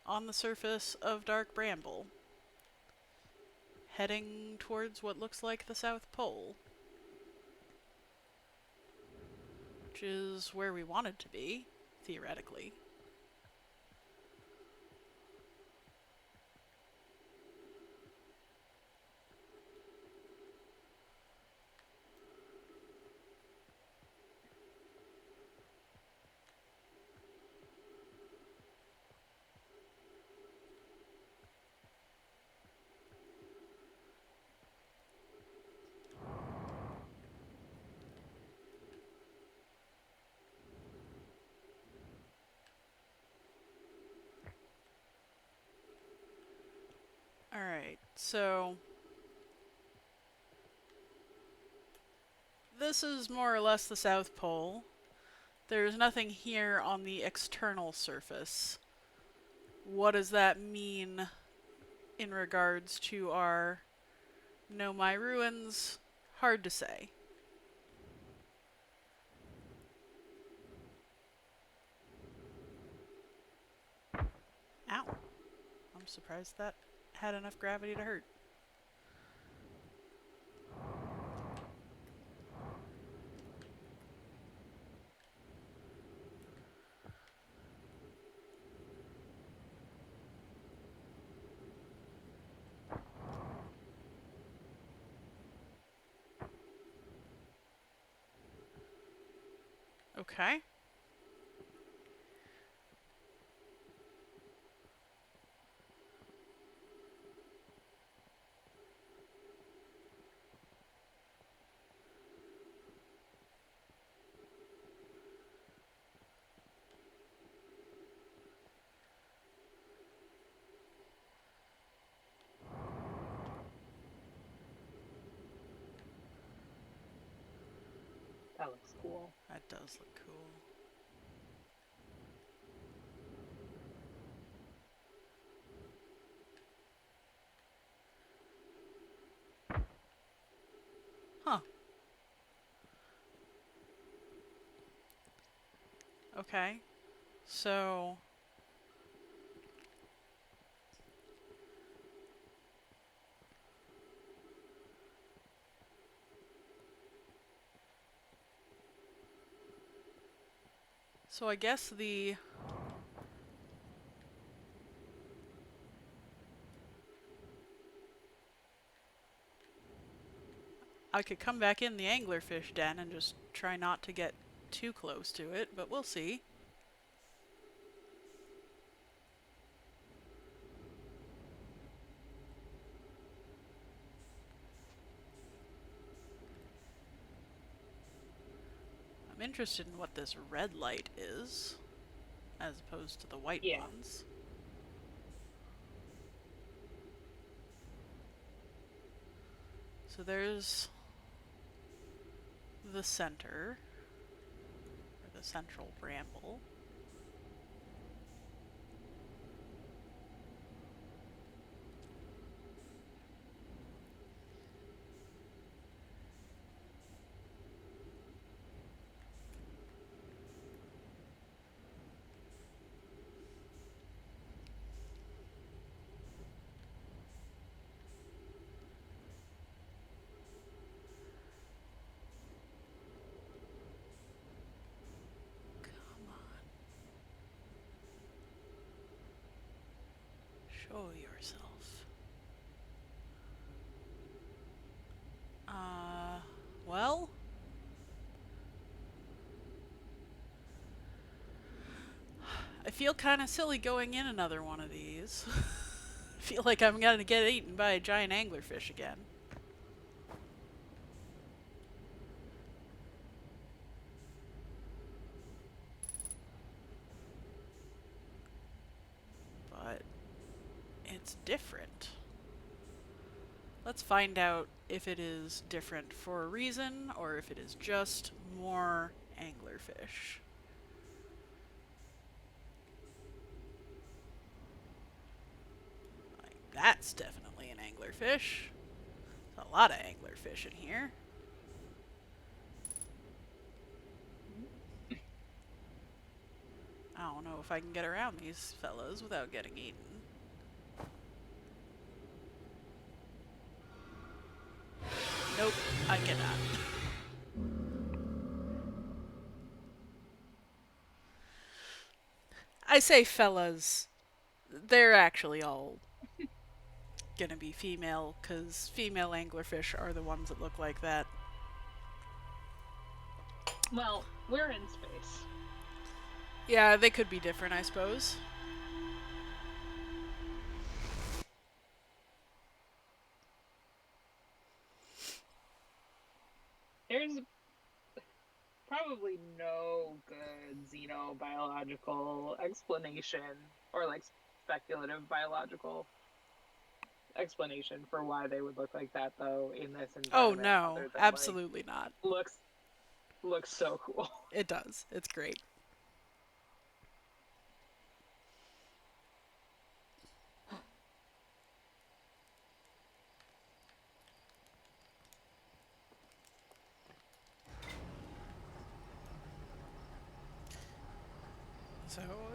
on the surface of Dark Bramble, heading towards what looks like the South Pole, which is where we wanted to be, theoretically. Alright, so this is more or less the South Pole. There's nothing here on the external surface. What does that mean in regards to our Know My Ruins? Hard to say. Ow. I'm surprised that had enough gravity to hurt. Okay. That looks cool. That does look cool. Huh. Okay. So So I guess the... I could come back in the anglerfish den and just try not to get too close to it, but we'll see. I'm interested in what this red light is, as opposed to the white Yeah. ones. So there's the center, or the central bramble. Come on. Show yourself. Well, I feel kind of silly going in another one of these. I feel like I'm gonna get eaten by a giant anglerfish again. But it's different. Let's find out if it is different for a reason or if it is just more anglerfish. Like, that's definitely an anglerfish. There's a lot of anglerfish in here. I don't know if I can get around these fellas without getting eaten. Nope, I cannot. I say fellas, they're actually all gonna be female, because female anglerfish are the ones that look like that. Well, we're in space. Yeah, they could be different, I suppose. There's probably no good xenobiological explanation or like speculative biological explanation for why they would look like that though in this Oh environment no, other than like absolutely not. looks so cool. It does. It's great.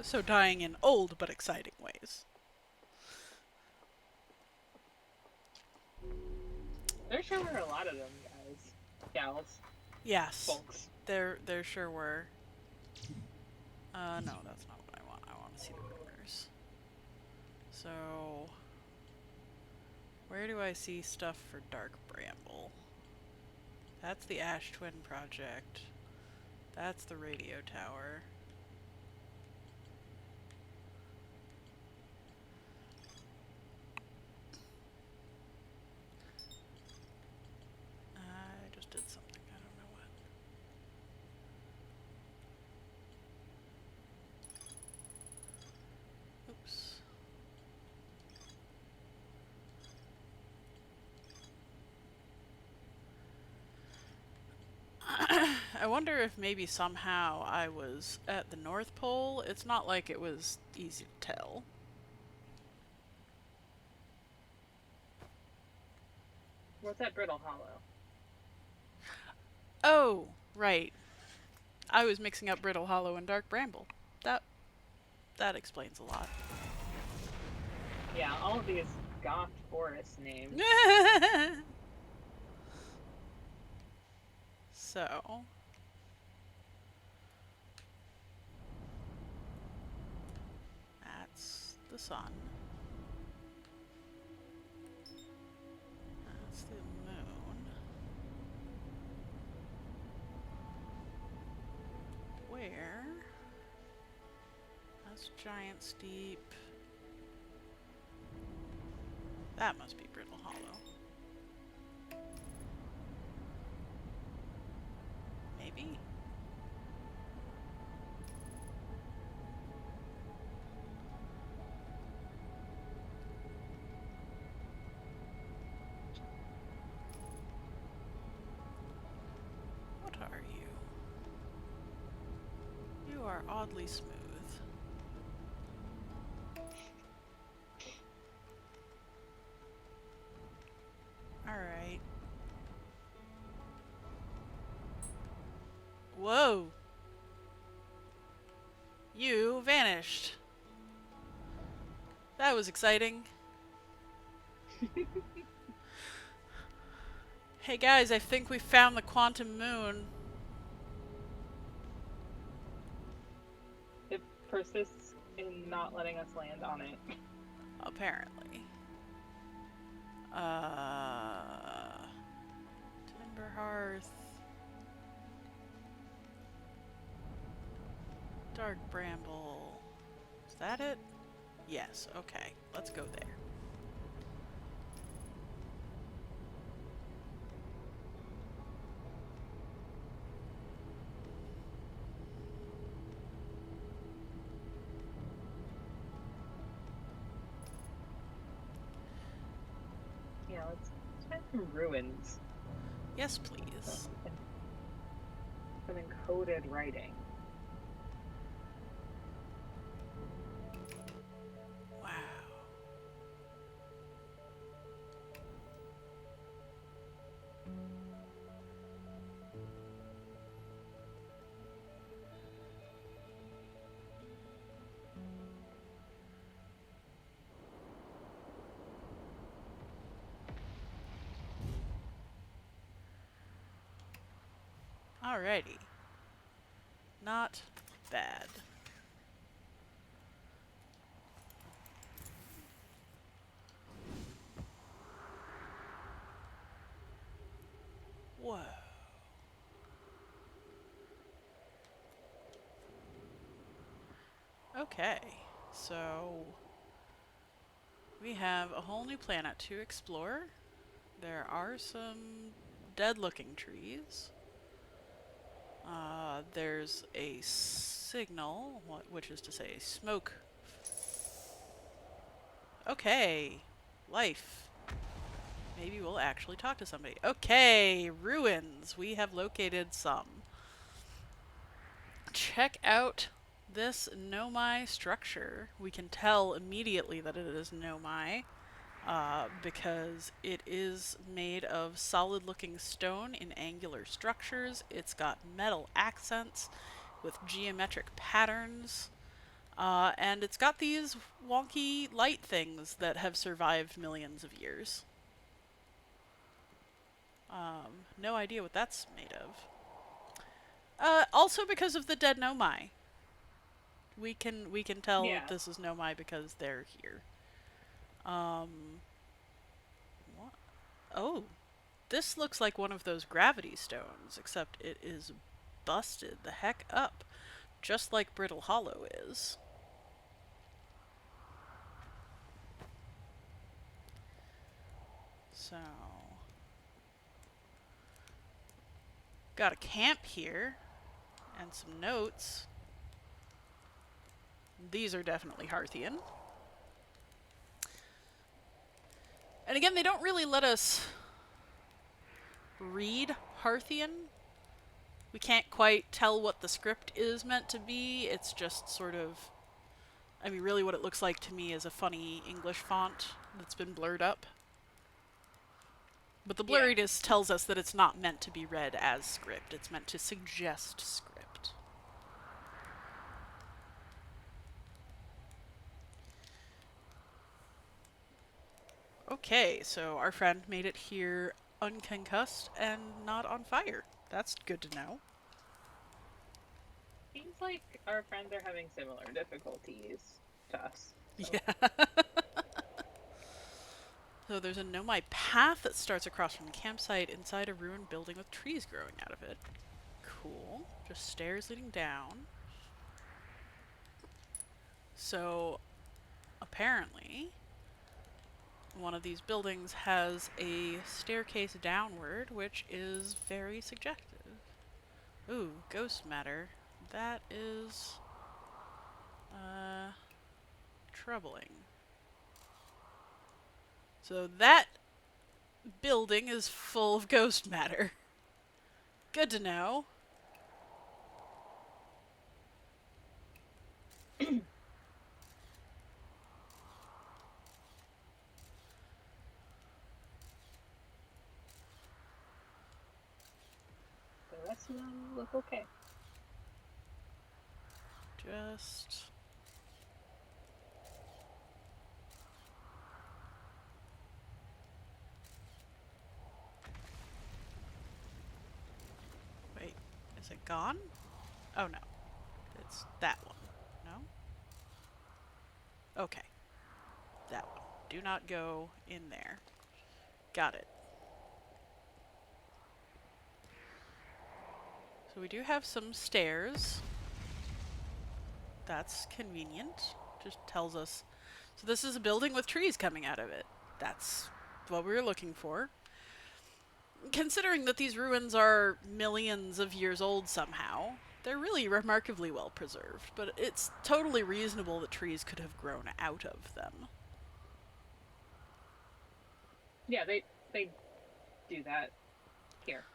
So dying in old but exciting ways. There sure were a lot of them guys. Gals. Yes, Folks. there sure were. No, that's not what I want. I want to see the rumors. So, where do I see stuff for Dark Bramble? That's the Ash Twin Project. That's the radio tower. I just did something. I don't know what. Oops. I wonder if maybe somehow I was at the North Pole. It's not like it was easy to tell. What's that Brittle Hollow? Oh, right. I was mixing up Brittle Hollow and Dark Bramble. That explains a lot. Yeah, all of these goth forest names. So, the sun. That's the moon. Where? That's Giant Steep. That must be Brittle Hollow. Maybe? What are you? You are oddly smooth. Alright. Whoa! You vanished. That was exciting. Hey guys, I think we found the quantum moon. It persists in not letting us land on it. Apparently. Timber Hearth. Dark Bramble. Is that it? Yes, okay. Let's go there. Yeah, let's find some ruins. Yes, please. Some encoded writing. Wow. Alrighty. Not bad. Whoa. Okay, so we have a whole new planet to explore. There are some dead-looking trees. There's a signal, which is to say smoke. Okay, life. Maybe we'll actually talk to somebody. Okay, ruins. We have located some. Check out this Nomai structure. We can tell immediately that it is Nomai. Because it is made of solid-looking stone in angular structures. It's got metal accents with geometric patterns. And it's got these wonky light things that have survived millions of years. No idea what that's made of. Also because of the dead Nomai. We can tell that Yeah. this is Nomai because they're here. What? Oh, this looks like one of those gravity stones, except it is busted the heck up, just like Brittle Hollow is. So, got a camp here, and some notes. These are definitely Hearthian. And again, they don't really let us read Hearthian. We can't quite tell what the script is meant to be. It's just sort of... I mean, really what it looks like to me is a funny English font that's been blurred up. But the blurriness tells us that it's not meant to be read as script. It's meant to suggest script. Okay, so our friend made it here unconcussed and not on fire. That's good to know. Seems like our friends are having similar difficulties to us. So Yeah. So there's a nomai path that starts across from the campsite inside a ruined building with trees growing out of it. Cool. Just stairs leading down. So apparently, one of these buildings has a staircase downward, which is very suggestive. Ooh, ghost matter. That is uh, troubling. So that building is full of ghost matter. Good to know. the rest of them look okay. Just wait. Is it gone? Oh no. It's that one. No? Okay. That one. Do not go in there. Got it. So we do have some stairs. That's convenient. Just tells us. So this is a building with trees coming out of it. That's what we were looking for. Considering that these ruins are millions of years old somehow, they're really remarkably well preserved, but it's totally reasonable that trees could have grown out of them. Yeah, they do that here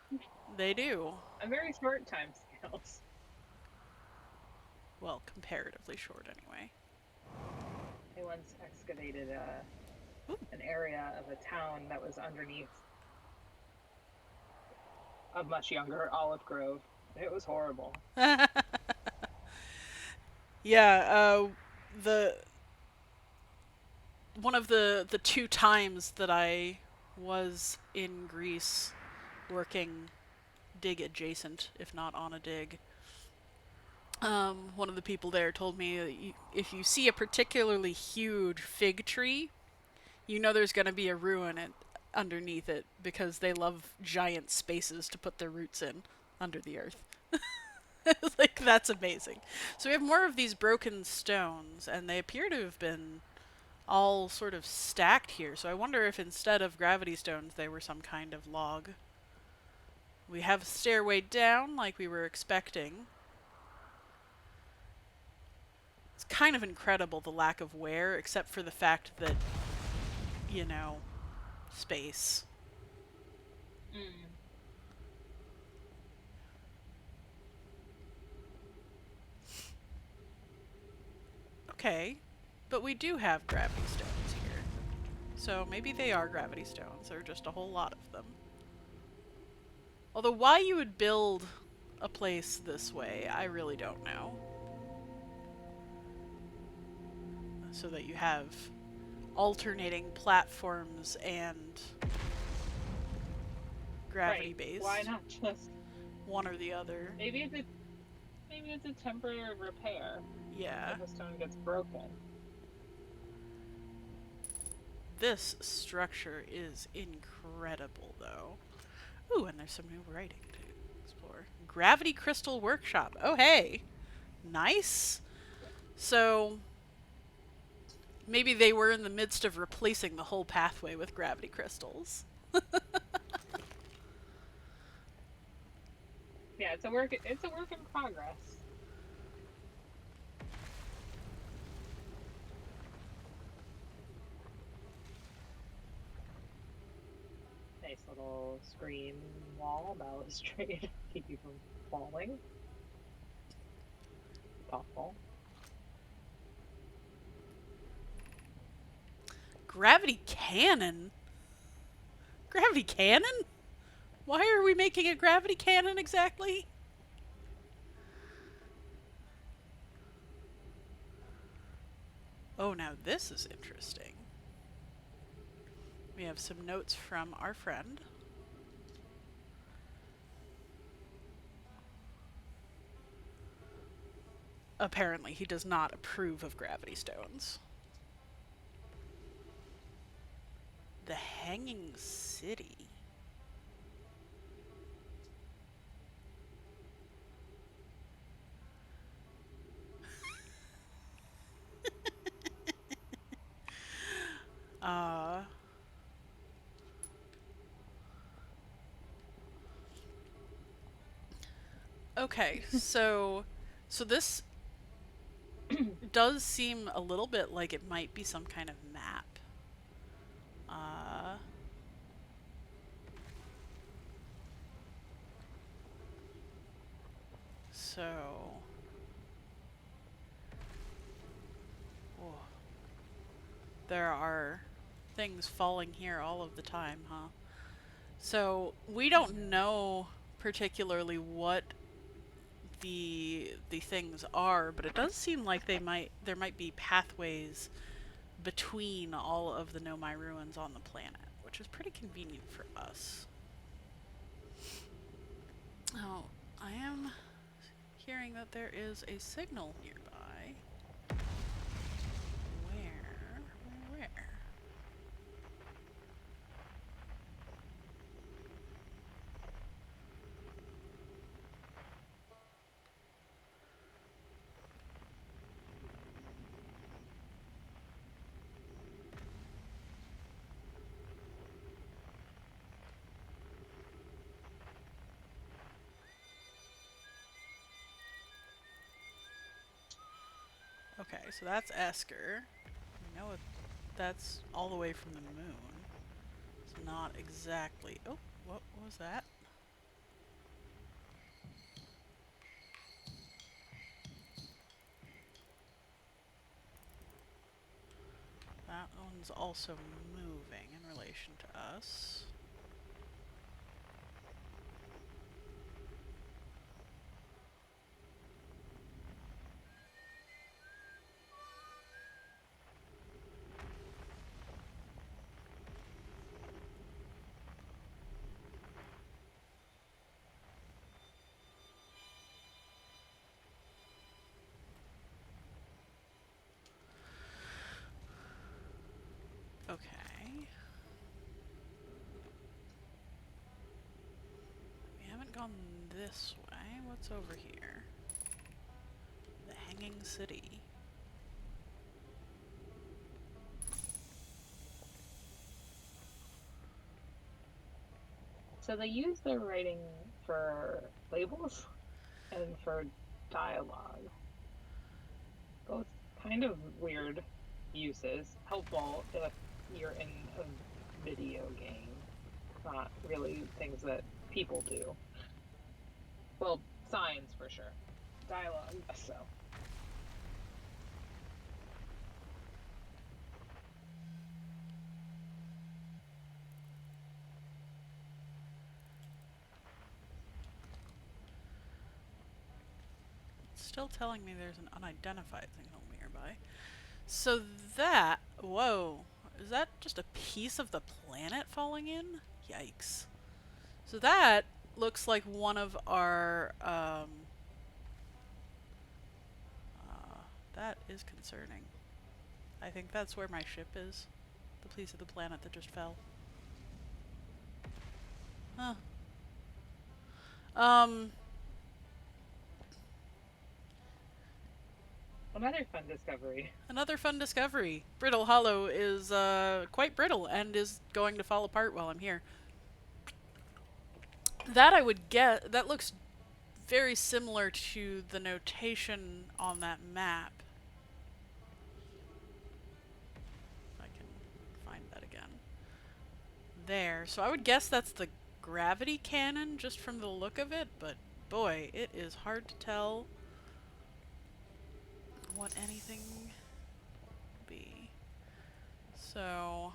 They do. on very short time scales. Well, comparatively short anyway. They once excavated Ooh. an area of a town that was underneath a much younger olive grove. It was horrible. Yeah, the one of the two times that I was in Greece working dig adjacent, if not on a dig, one of the people there told me that if you see a particularly huge fig tree, you know there's going to be a ruin underneath it because they love giant spaces to put their roots in under the earth. Like, that's amazing. So we have more of these broken stones, and they appear to have been all sort of stacked here. So I wonder if instead of gravity stones, they were some kind of log. We have a stairway down, like we were expecting. It's kind of incredible the lack of wear, except for the fact that, you know, space. Mm. Okay, but we do have gravity stones here. So maybe they are gravity stones, or just a whole lot of them. Although why you would build a place this way, I really don't know. So that you have alternating platforms and gravity Right. based. Why not just One or the other. maybe it's a temporary repair Yeah. if a stone gets broken. This structure is incredible, though. Ooh, and there's some new writing to explore. Gravity Crystal Workshop. Oh, hey. Nice. So, maybe they were in the midst of replacing the whole pathway with gravity crystals. Yeah, it's a work in progress. Nice little screen wall balustrade to keep you from falling. Thoughtful. Gravity cannon? Gravity cannon? Why are we making a gravity cannon exactly? Oh, now this is interesting. We have some notes from our friend. Apparently, he does not approve of gravity stones. Hanging City. Uh, okay, so this does seem a little bit like it might be some kind of map. Uh, so, oh, there are things falling here all of the time, huh? So we don't know particularly what the things are, but it does seem like there might be pathways between all of the Nomai ruins on the planet, which is pretty convenient for us. Oh, I am hearing that there is a signal nearby. Where? Where? Okay, so that's Esker. I know that's all the way from the moon. It's not exactly. Oh, what was that? That one's also moving in relation to us. Okay. We haven't gone this way. What's over here? The Hanging City. So they use their writing for labels and for dialogue. Both kind of weird uses. Helpful if you're in a video game. Not really things that people do. Well, signs for sure. Dialogue, so. It's still telling me there's an unidentified signal nearby. So that, whoa, is that just a piece of the planet falling in? Yikes. So that looks like one of our, that is concerning. I think that's where my ship is. The piece of the planet that just fell. Huh. Um, Another fun discovery. Another fun discovery. Brittle Hollow is quite brittle and is going to fall apart while I'm here. That I would get. That looks very similar to the notation on that map. If I can find that again. There. So I would guess that's the gravity cannon just from the look of it, but boy, it is hard to tell what anything will be. So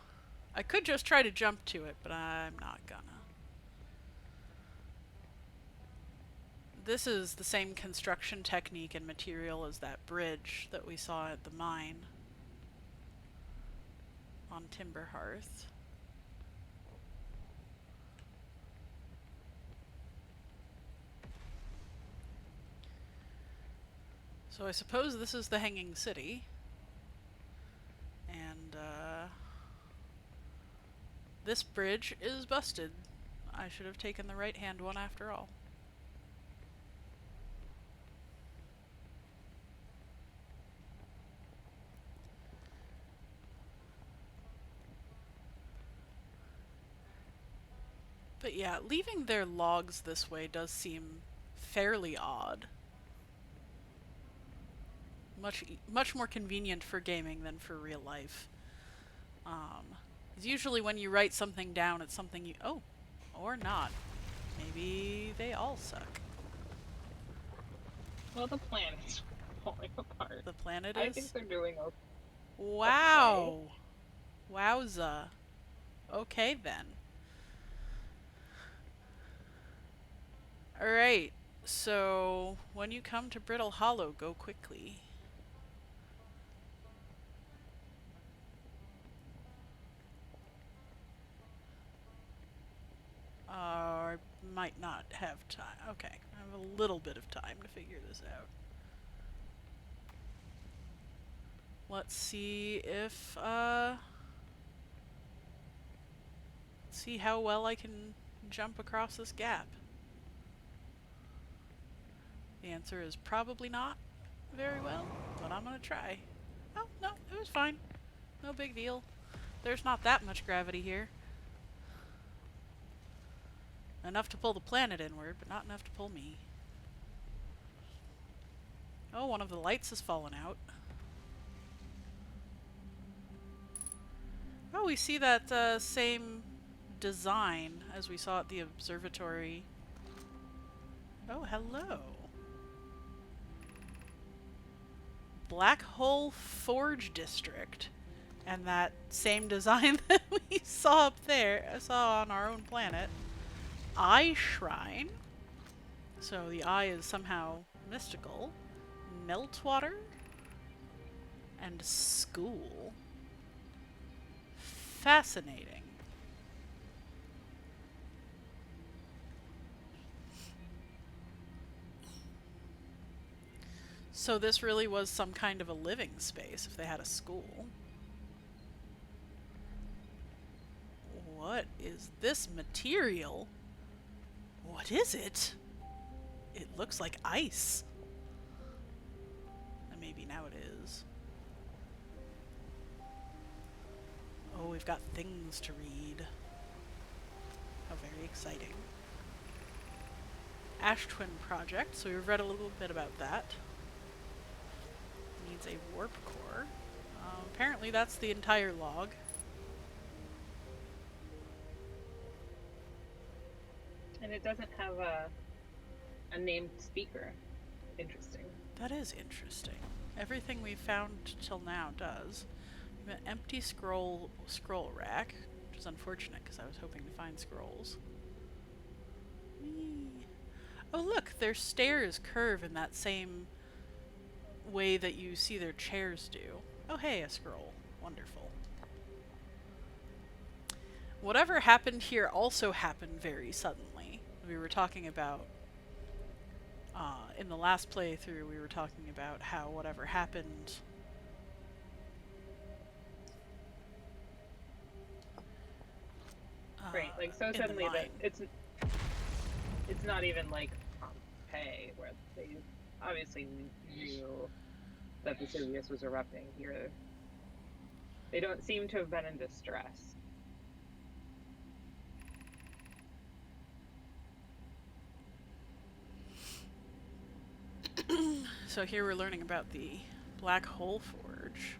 I could just try to jump to it, but I'm not gonna. This is the same construction technique and material as that bridge that we saw at the mine on Timber Hearth. So I suppose this is the Hanging City. And, This bridge is busted. I should have taken the right-hand one after all. But yeah, leaving their logs this way does seem fairly odd. Much more convenient for gaming than for real life. 'Cause usually when you write something down, it's something you... Oh, or not. Maybe they all suck. Well, the planet's falling apart. The planet I think is? they're doing okay. Wow! Wowza. Okay then. Alright, so when you come to Brittle Hollow, go quickly. Or might not have time. Okay, I have a little bit of time to figure this out. Let's see if, see how well I can jump across this gap. The answer is probably not very well, but I'm gonna try. Oh, no, it was fine. No big deal. There's not that much gravity here. Enough to pull the planet inward, but not enough to pull me. Oh, one of the lights has fallen out. Oh, we see that same design as we saw at the observatory. Oh, hello. Black Hole Forge District. And that same design that we saw up there, saw on our own planet. Eye Shrine. So the eye is somehow mystical. Meltwater. And school. Fascinating. So this really was some kind of a living space if they had a school. What is this material? What is it? It looks like ice. And maybe now it is. Oh, we've got things to read. How very exciting. Ash Twin Project, so we've read a little bit about that. Needs a warp core. Apparently that's the entire log. And it doesn't have a named speaker. Interesting. That is interesting. Everything we've found till now does. We have an empty scroll rack, which is unfortunate because I was hoping to find scrolls. Whee. Oh look, their stairs curve in that same way that you see their chairs do. Oh hey, a scroll. Wonderful. Whatever happened here also happened very suddenly. We were talking about, in the last playthrough, we were talking about how whatever happened... Right, like so suddenly that it's not even like Pompeii where they obviously knew that Vesuvius was erupting here. They don't seem to have been in distress. So here we're learning about the Black Hole Forge.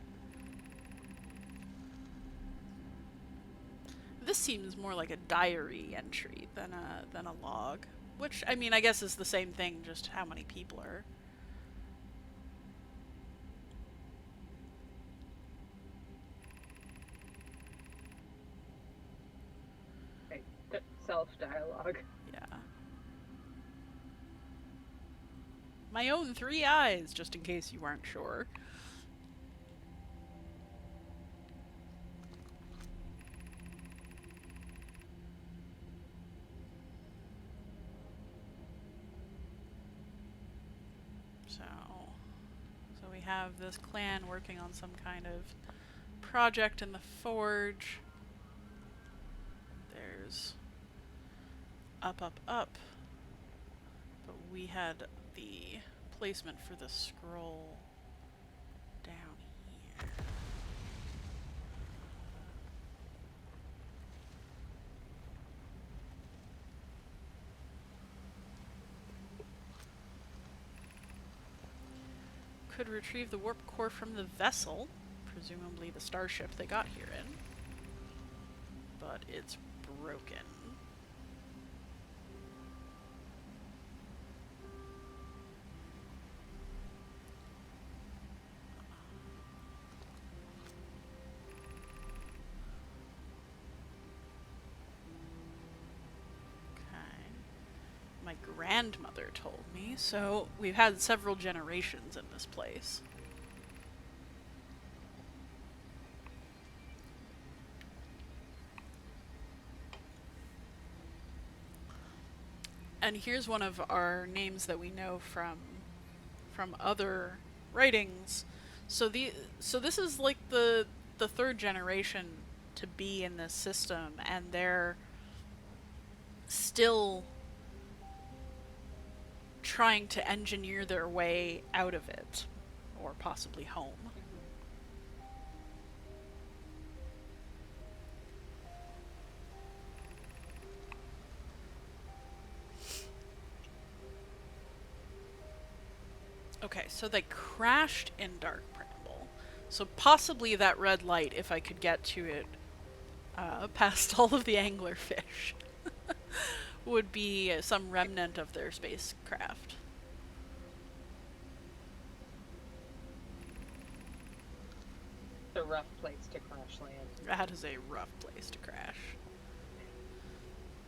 This seems more like a diary entry than a log. Which, I mean, I guess is the same thing, just how many people are. Right, self-dialogue. Yeah. My own 3 eyes, just in case you weren't sure. So we have this clan working on some kind of project in the forge. stairs up, up, up. But we had the placement for the scroll down here. Could retrieve the warp core from the vessel, presumably the starship they got here in, but it's broken. Okay. My grandmother told me, so we've had several generations in this place. And here's one of our names that we know from other writings. So this is like the third generation to be in this system, and they're still trying to engineer their way out of it, or possibly home. Okay, so they crashed in Dark Bramble. So possibly that red light, if I could get to it past all of the anglerfish, would be some remnant of their spacecraft. It's a rough place to crash land. That is a rough place to crash.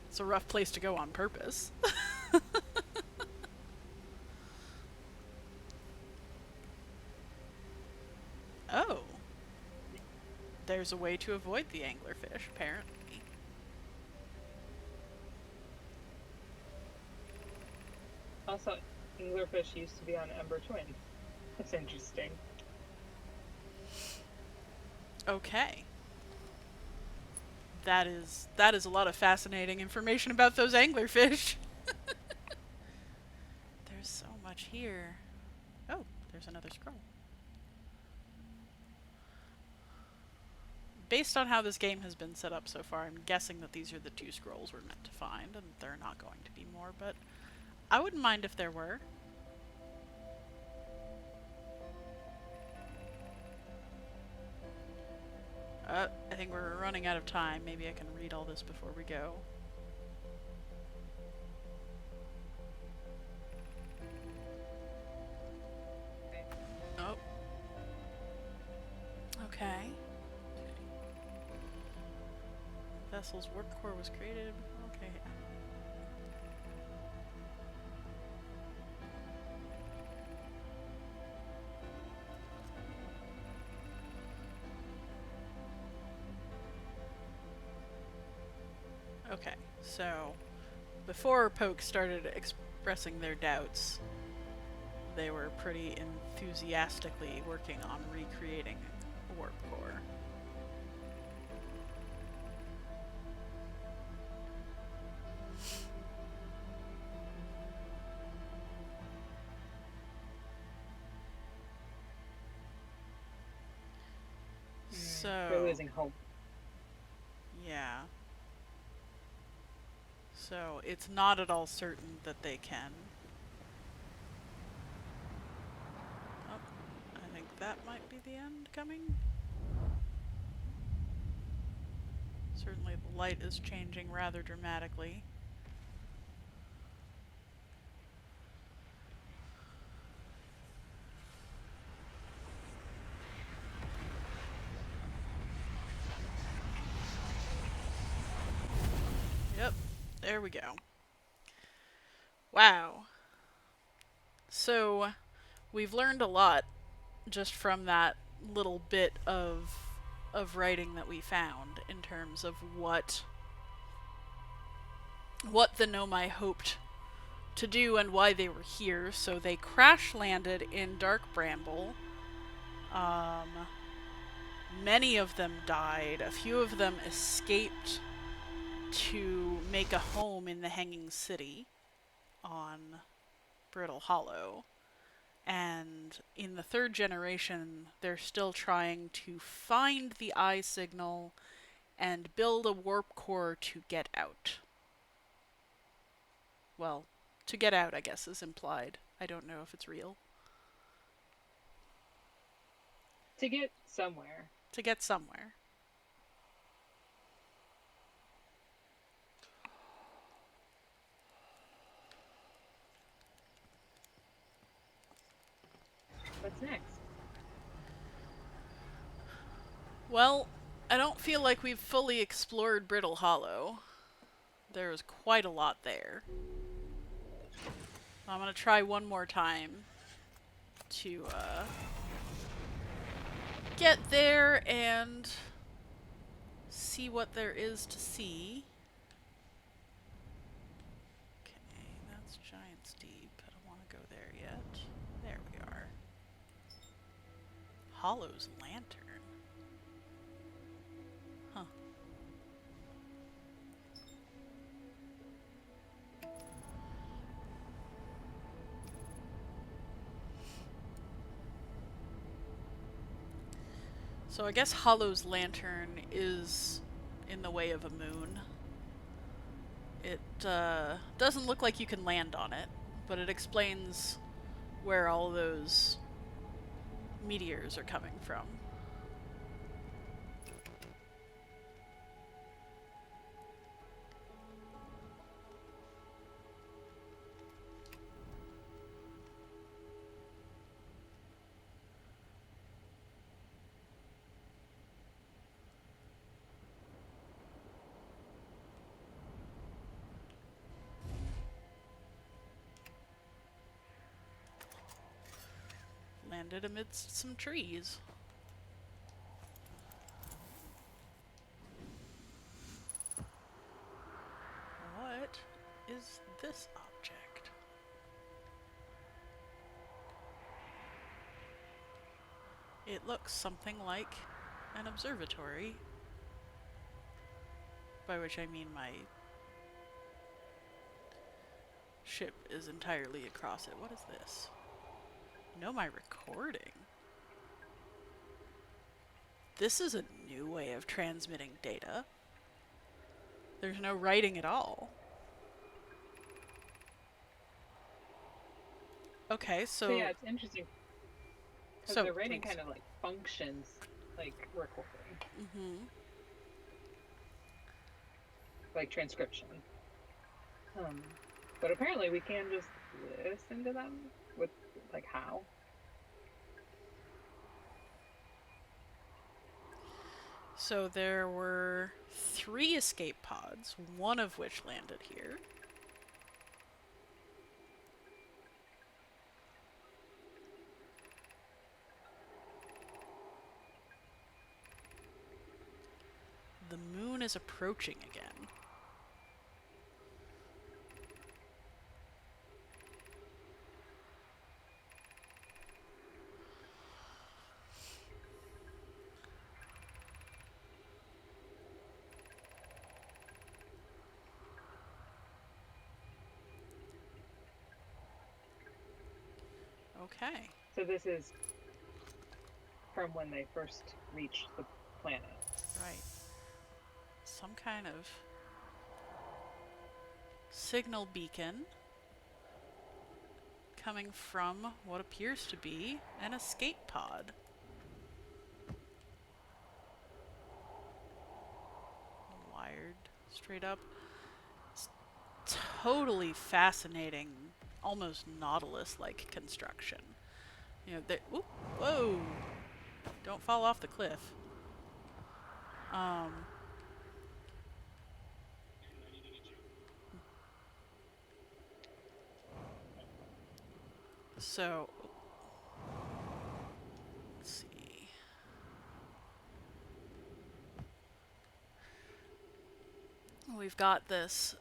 It's a rough place to go on purpose. Oh. There's a way to avoid the anglerfish, apparently. Also, anglerfish used to be on Ember Twin. That's interesting. Okay. That is a lot of fascinating information about those anglerfish. There's so much here. Oh, there's another scroll. Based on how this game has been set up so far, I'm guessing that these are the two scrolls we're meant to find, and there are not going to be more, but I wouldn't mind if there were. I think we're running out of time. Maybe I can read all this before we go. Oh. Okay. Vessel's warp core was created. Okay. Okay, so before Poke started expressing their doubts, they were pretty enthusiastically working on recreating a warp core. So They're losing hope. Yeah. So it's not at all certain that they can. Oh, I think that might be the end coming. Certainly the light is changing rather dramatically. Yep, there we go. Wow. So we've learned a lot just from that little bit of writing that we found in terms of what the Nomai hoped to do and why they were here. So they crash landed in Dark Bramble. Many of them died. A few of them escaped to make a home in the Hanging City on Brittle Hollow. And in the third generation, they're still trying to find the eye signal and build a warp core to get out. Well, to get out, I guess, is implied. I don't know if it's real. To get somewhere. To get somewhere. What's next? Well, I don't feel like we've fully explored Brittle Hollow. There is quite a lot there. I'm going to try one more time to get there and see what there is to see. Okay, that's Giant's Deep. I don't want to go there yet. There we are. Hollow's Lantern. Huh. So I guess Hollow's Lantern is in the way of a moon. It doesn't look like you can land on it, but it explains where all those meteors are coming from. Landed amidst some trees. What is this object? It looks something like an observatory. By which I mean my ship is entirely across it. What is this? Know my recording. This is a new way of transmitting data. There's no writing at all. Okay, So yeah, it's interesting because the writing kind of like functions like recording, like transcription. But apparently we can just listen to them with like how. So there were 3 escape pods, one of which landed here. The moon is approaching again. Okay. So this is from when they first reached the planet. Right. Some kind of signal beacon coming from what appears to be an escape pod. Wired straight up. It's totally fascinating, almost Nautilus-like construction. You know, whoa! Don't fall off the cliff. So, let's see. We've got this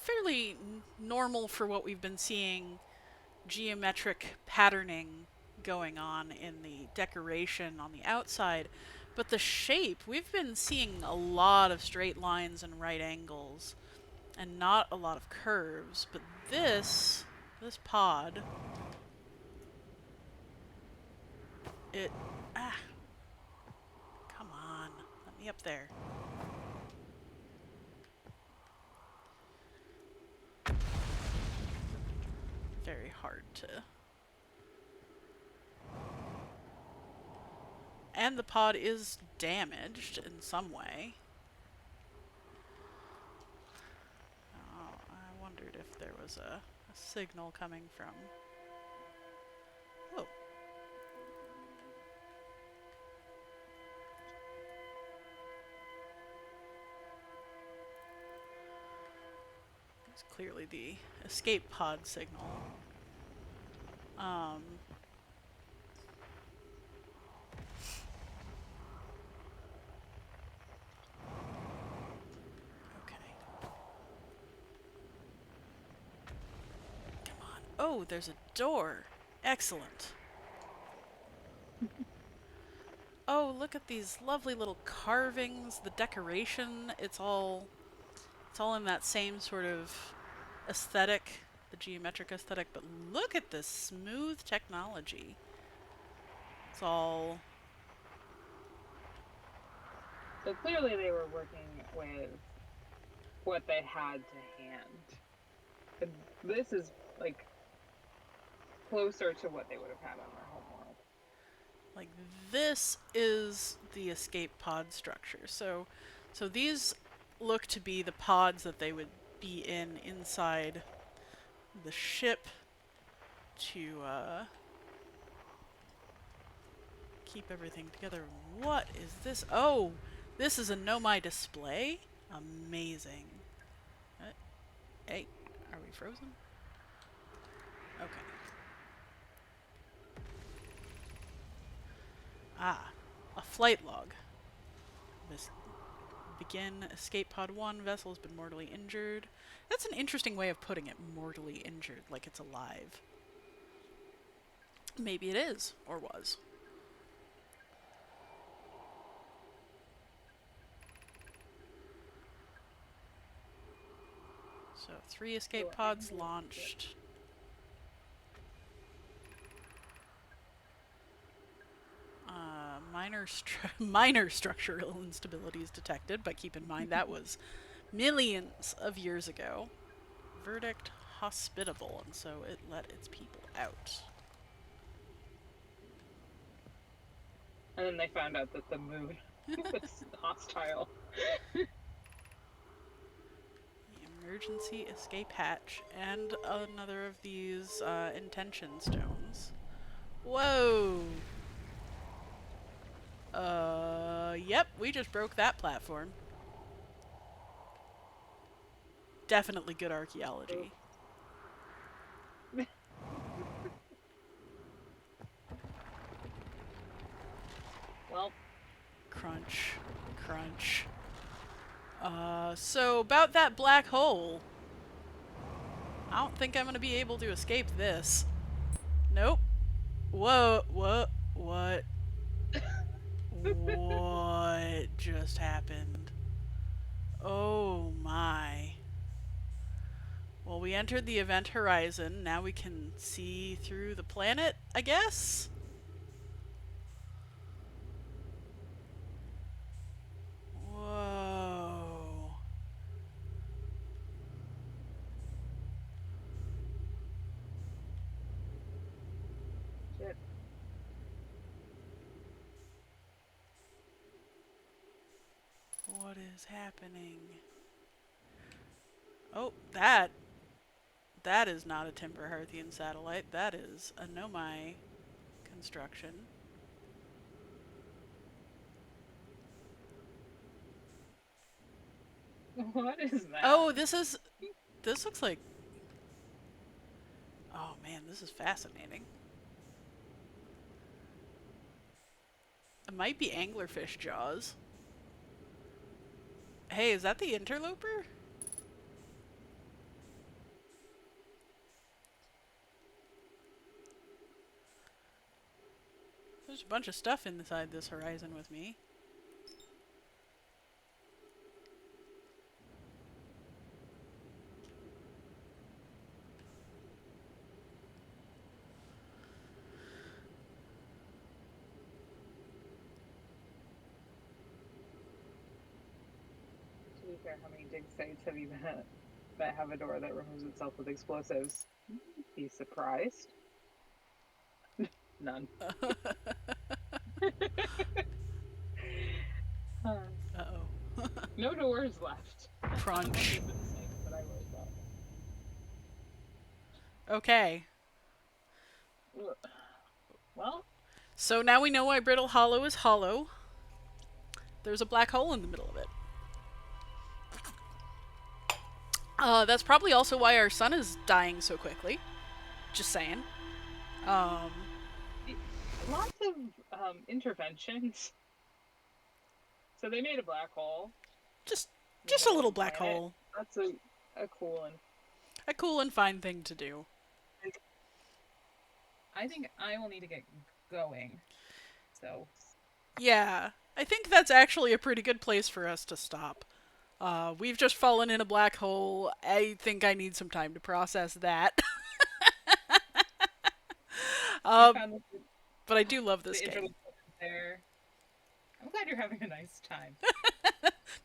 fairly normal for what we've been seeing geometric patterning going on in the decoration on the outside, But the shape, we've been seeing a lot of straight lines and right angles and not a lot of curves. But this pod, it, ah, come on, let me up there. Very hard to. And the pod is damaged in some way. Oh, I wondered if there was a signal coming from. Oh, it's clearly the escape pod signal. Um, okay. Come on. Oh, there's a door. Excellent. Oh, look at these lovely little carvings, the decoration. It's all in that same sort of aesthetic, the geometric aesthetic, but look at this smooth technology. It's all So clearly they were working with what they had to hand. And this is like closer to what they would have had on their homeworld. like this is the escape pod structure. So these look to be the pods that they would be in inside the ship to keep everything together. What is this? Oh, this is a Nomai display? Amazing. Uh, hey, are we frozen? Okay. Ah, a flight log. This begin escape pod 1 vessel has been mortally injured. That's an interesting way of putting it, mortally injured, like it's alive. Maybe it is, or was. So 3 escape So pods angles. launched. Minor structural instabilities detected, but keep in mind that was millions of years ago. Verdict hospitable, and so it let its people out. And then they found out that the moon was hostile. Emergency escape hatch, and another of these intention stones. Whoa! Yep, we just broke that platform. Definitely good archaeology. Well, Crunch, crunch. So about that black hole. I don't think I'm gonna be able to escape this. Nope. Whoa, what? What just happened? Oh my. Well, we entered the event horizon. Now we can see through the planet, I guess? Whoa. shit. What is happening? Oh, that is not a Timber Hearthian satellite. That is a Nomai construction. What is that? Oh, this looks like. Oh man, this is fascinating. It might be anglerfish jaws. Hey, is that the interloper? There's a bunch of stuff inside this horizon with me. share how many dig sites have you been at that have a door that removes itself with explosives? Be surprised. None. Uh, Uh-oh. no doors left. I don't know if Crunch. you've been saying, but I wrote Okay. that. Well, So now we know why Brittle Hollow is hollow. There's a black hole in the middle of it. That's probably also why our sun is dying so quickly. Just saying. Um, lots of interventions. So they made a black hole just in the just a middle of little a black planet. hole. That's a cool one. A cool and fine thing to do. I think I will need to get going. So Yeah, I think that's actually a pretty good place for us to stop. We've just fallen in a black hole. I think I need some time to process that. I uh, found but I do love the this intro game. there. I'm glad you're having a nice time.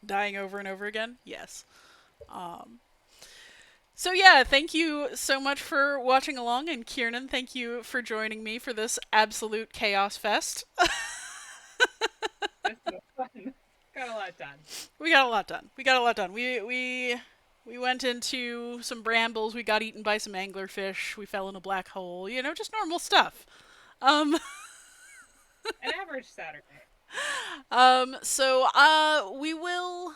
Dying over and over again? Yes. Um, so yeah, thank you so much for watching along, and Kiernan, thank you for joining me for this absolute chaos fest. This was fun. Got a lot done. We got a lot done. We got a lot done. We went into some brambles. We got eaten by some anglerfish. We fell in a black hole. You know, just normal stuff. Um, An average Saturday. we will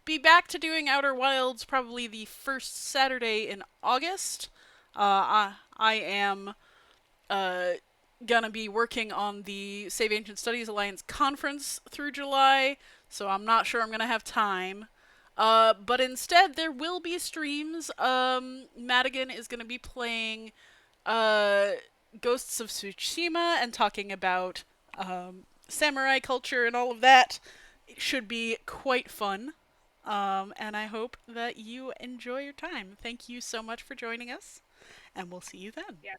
be back to doing Outer Wilds probably the first Saturday in August. I am uh, gonna be working on the Save Ancient Studies Alliance conference through July, so I'm not sure I'm gonna have time. But instead, there will be streams. Madigan is gonna be playing uh, Ghosts of Tsushima and talking about samurai culture and all of that. It should be quite fun. And I hope that you enjoy your time. Thank you so much for joining us, and we'll see you then. Yeah.